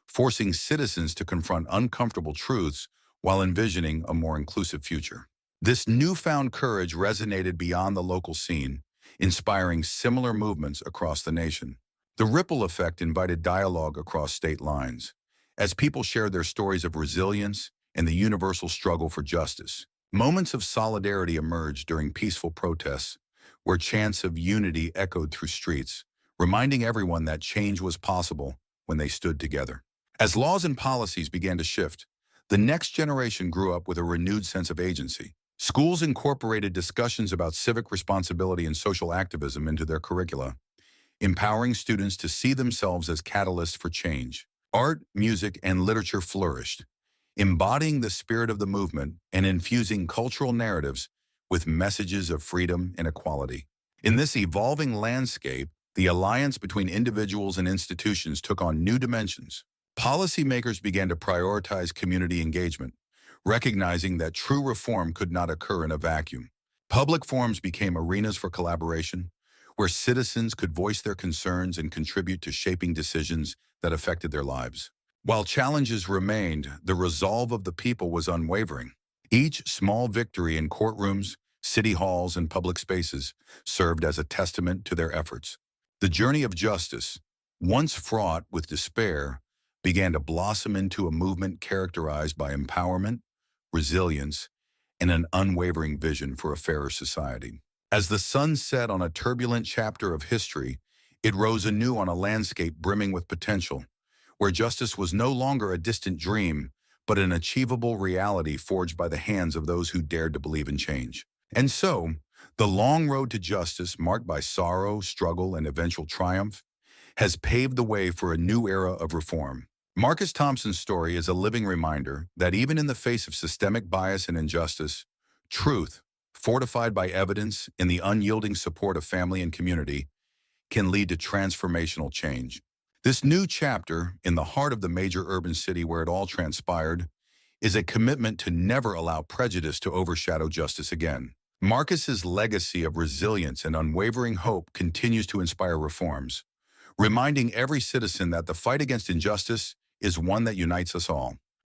forcing citizens to confront uncomfortable truths while envisioning a more inclusive future. This newfound courage resonated beyond the local scene, inspiring similar movements across the nation. The ripple effect invited dialogue across state lines, as people shared their stories of resilience and the universal struggle for justice. Moments of solidarity emerged during peaceful protests, where chants of unity echoed through streets, reminding everyone that change was possible when they stood together. As laws and policies began to shift, the next generation grew up with a renewed sense of agency. Schools incorporated discussions about civic responsibility and social activism into their curricula, empowering students to see themselves as catalysts for change. Art, music, and literature flourished, embodying the spirit of the movement and infusing cultural narratives with messages of freedom and equality. In this evolving landscape, the alliance between individuals and institutions took on new dimensions. Policymakers began to prioritize community engagement, recognizing that true reform could not occur in a vacuum. Public forums became arenas for collaboration, where citizens could voice their concerns and contribute to shaping decisions that affected their lives. While challenges remained, the resolve of the people was unwavering. Each small victory in courtrooms, city halls, and public spaces served as a testament to their efforts. The journey of justice, once fraught with despair, began to blossom into a movement characterized by empowerment, resilience, and an unwavering vision for a fairer society. As the sun set on a turbulent chapter of history, it rose anew on a landscape brimming with potential, where justice was no longer a distant dream, but an achievable reality forged by the hands of those who dared to believe in change. And so, the long road to justice, marked by sorrow, struggle, and eventual triumph, has paved the way for a new era of reform. Marcus Thompson's story is a living reminder that even in the face of systemic bias and injustice, truth, fortified by evidence and the unyielding support of family and community, can lead to transformational change. This new chapter, in the heart of the major urban city where it all transpired, is a commitment to never allow prejudice to overshadow justice again. Marcus's legacy of resilience and unwavering hope continues to inspire reforms, reminding every citizen that the fight against injustice is one that unites us all.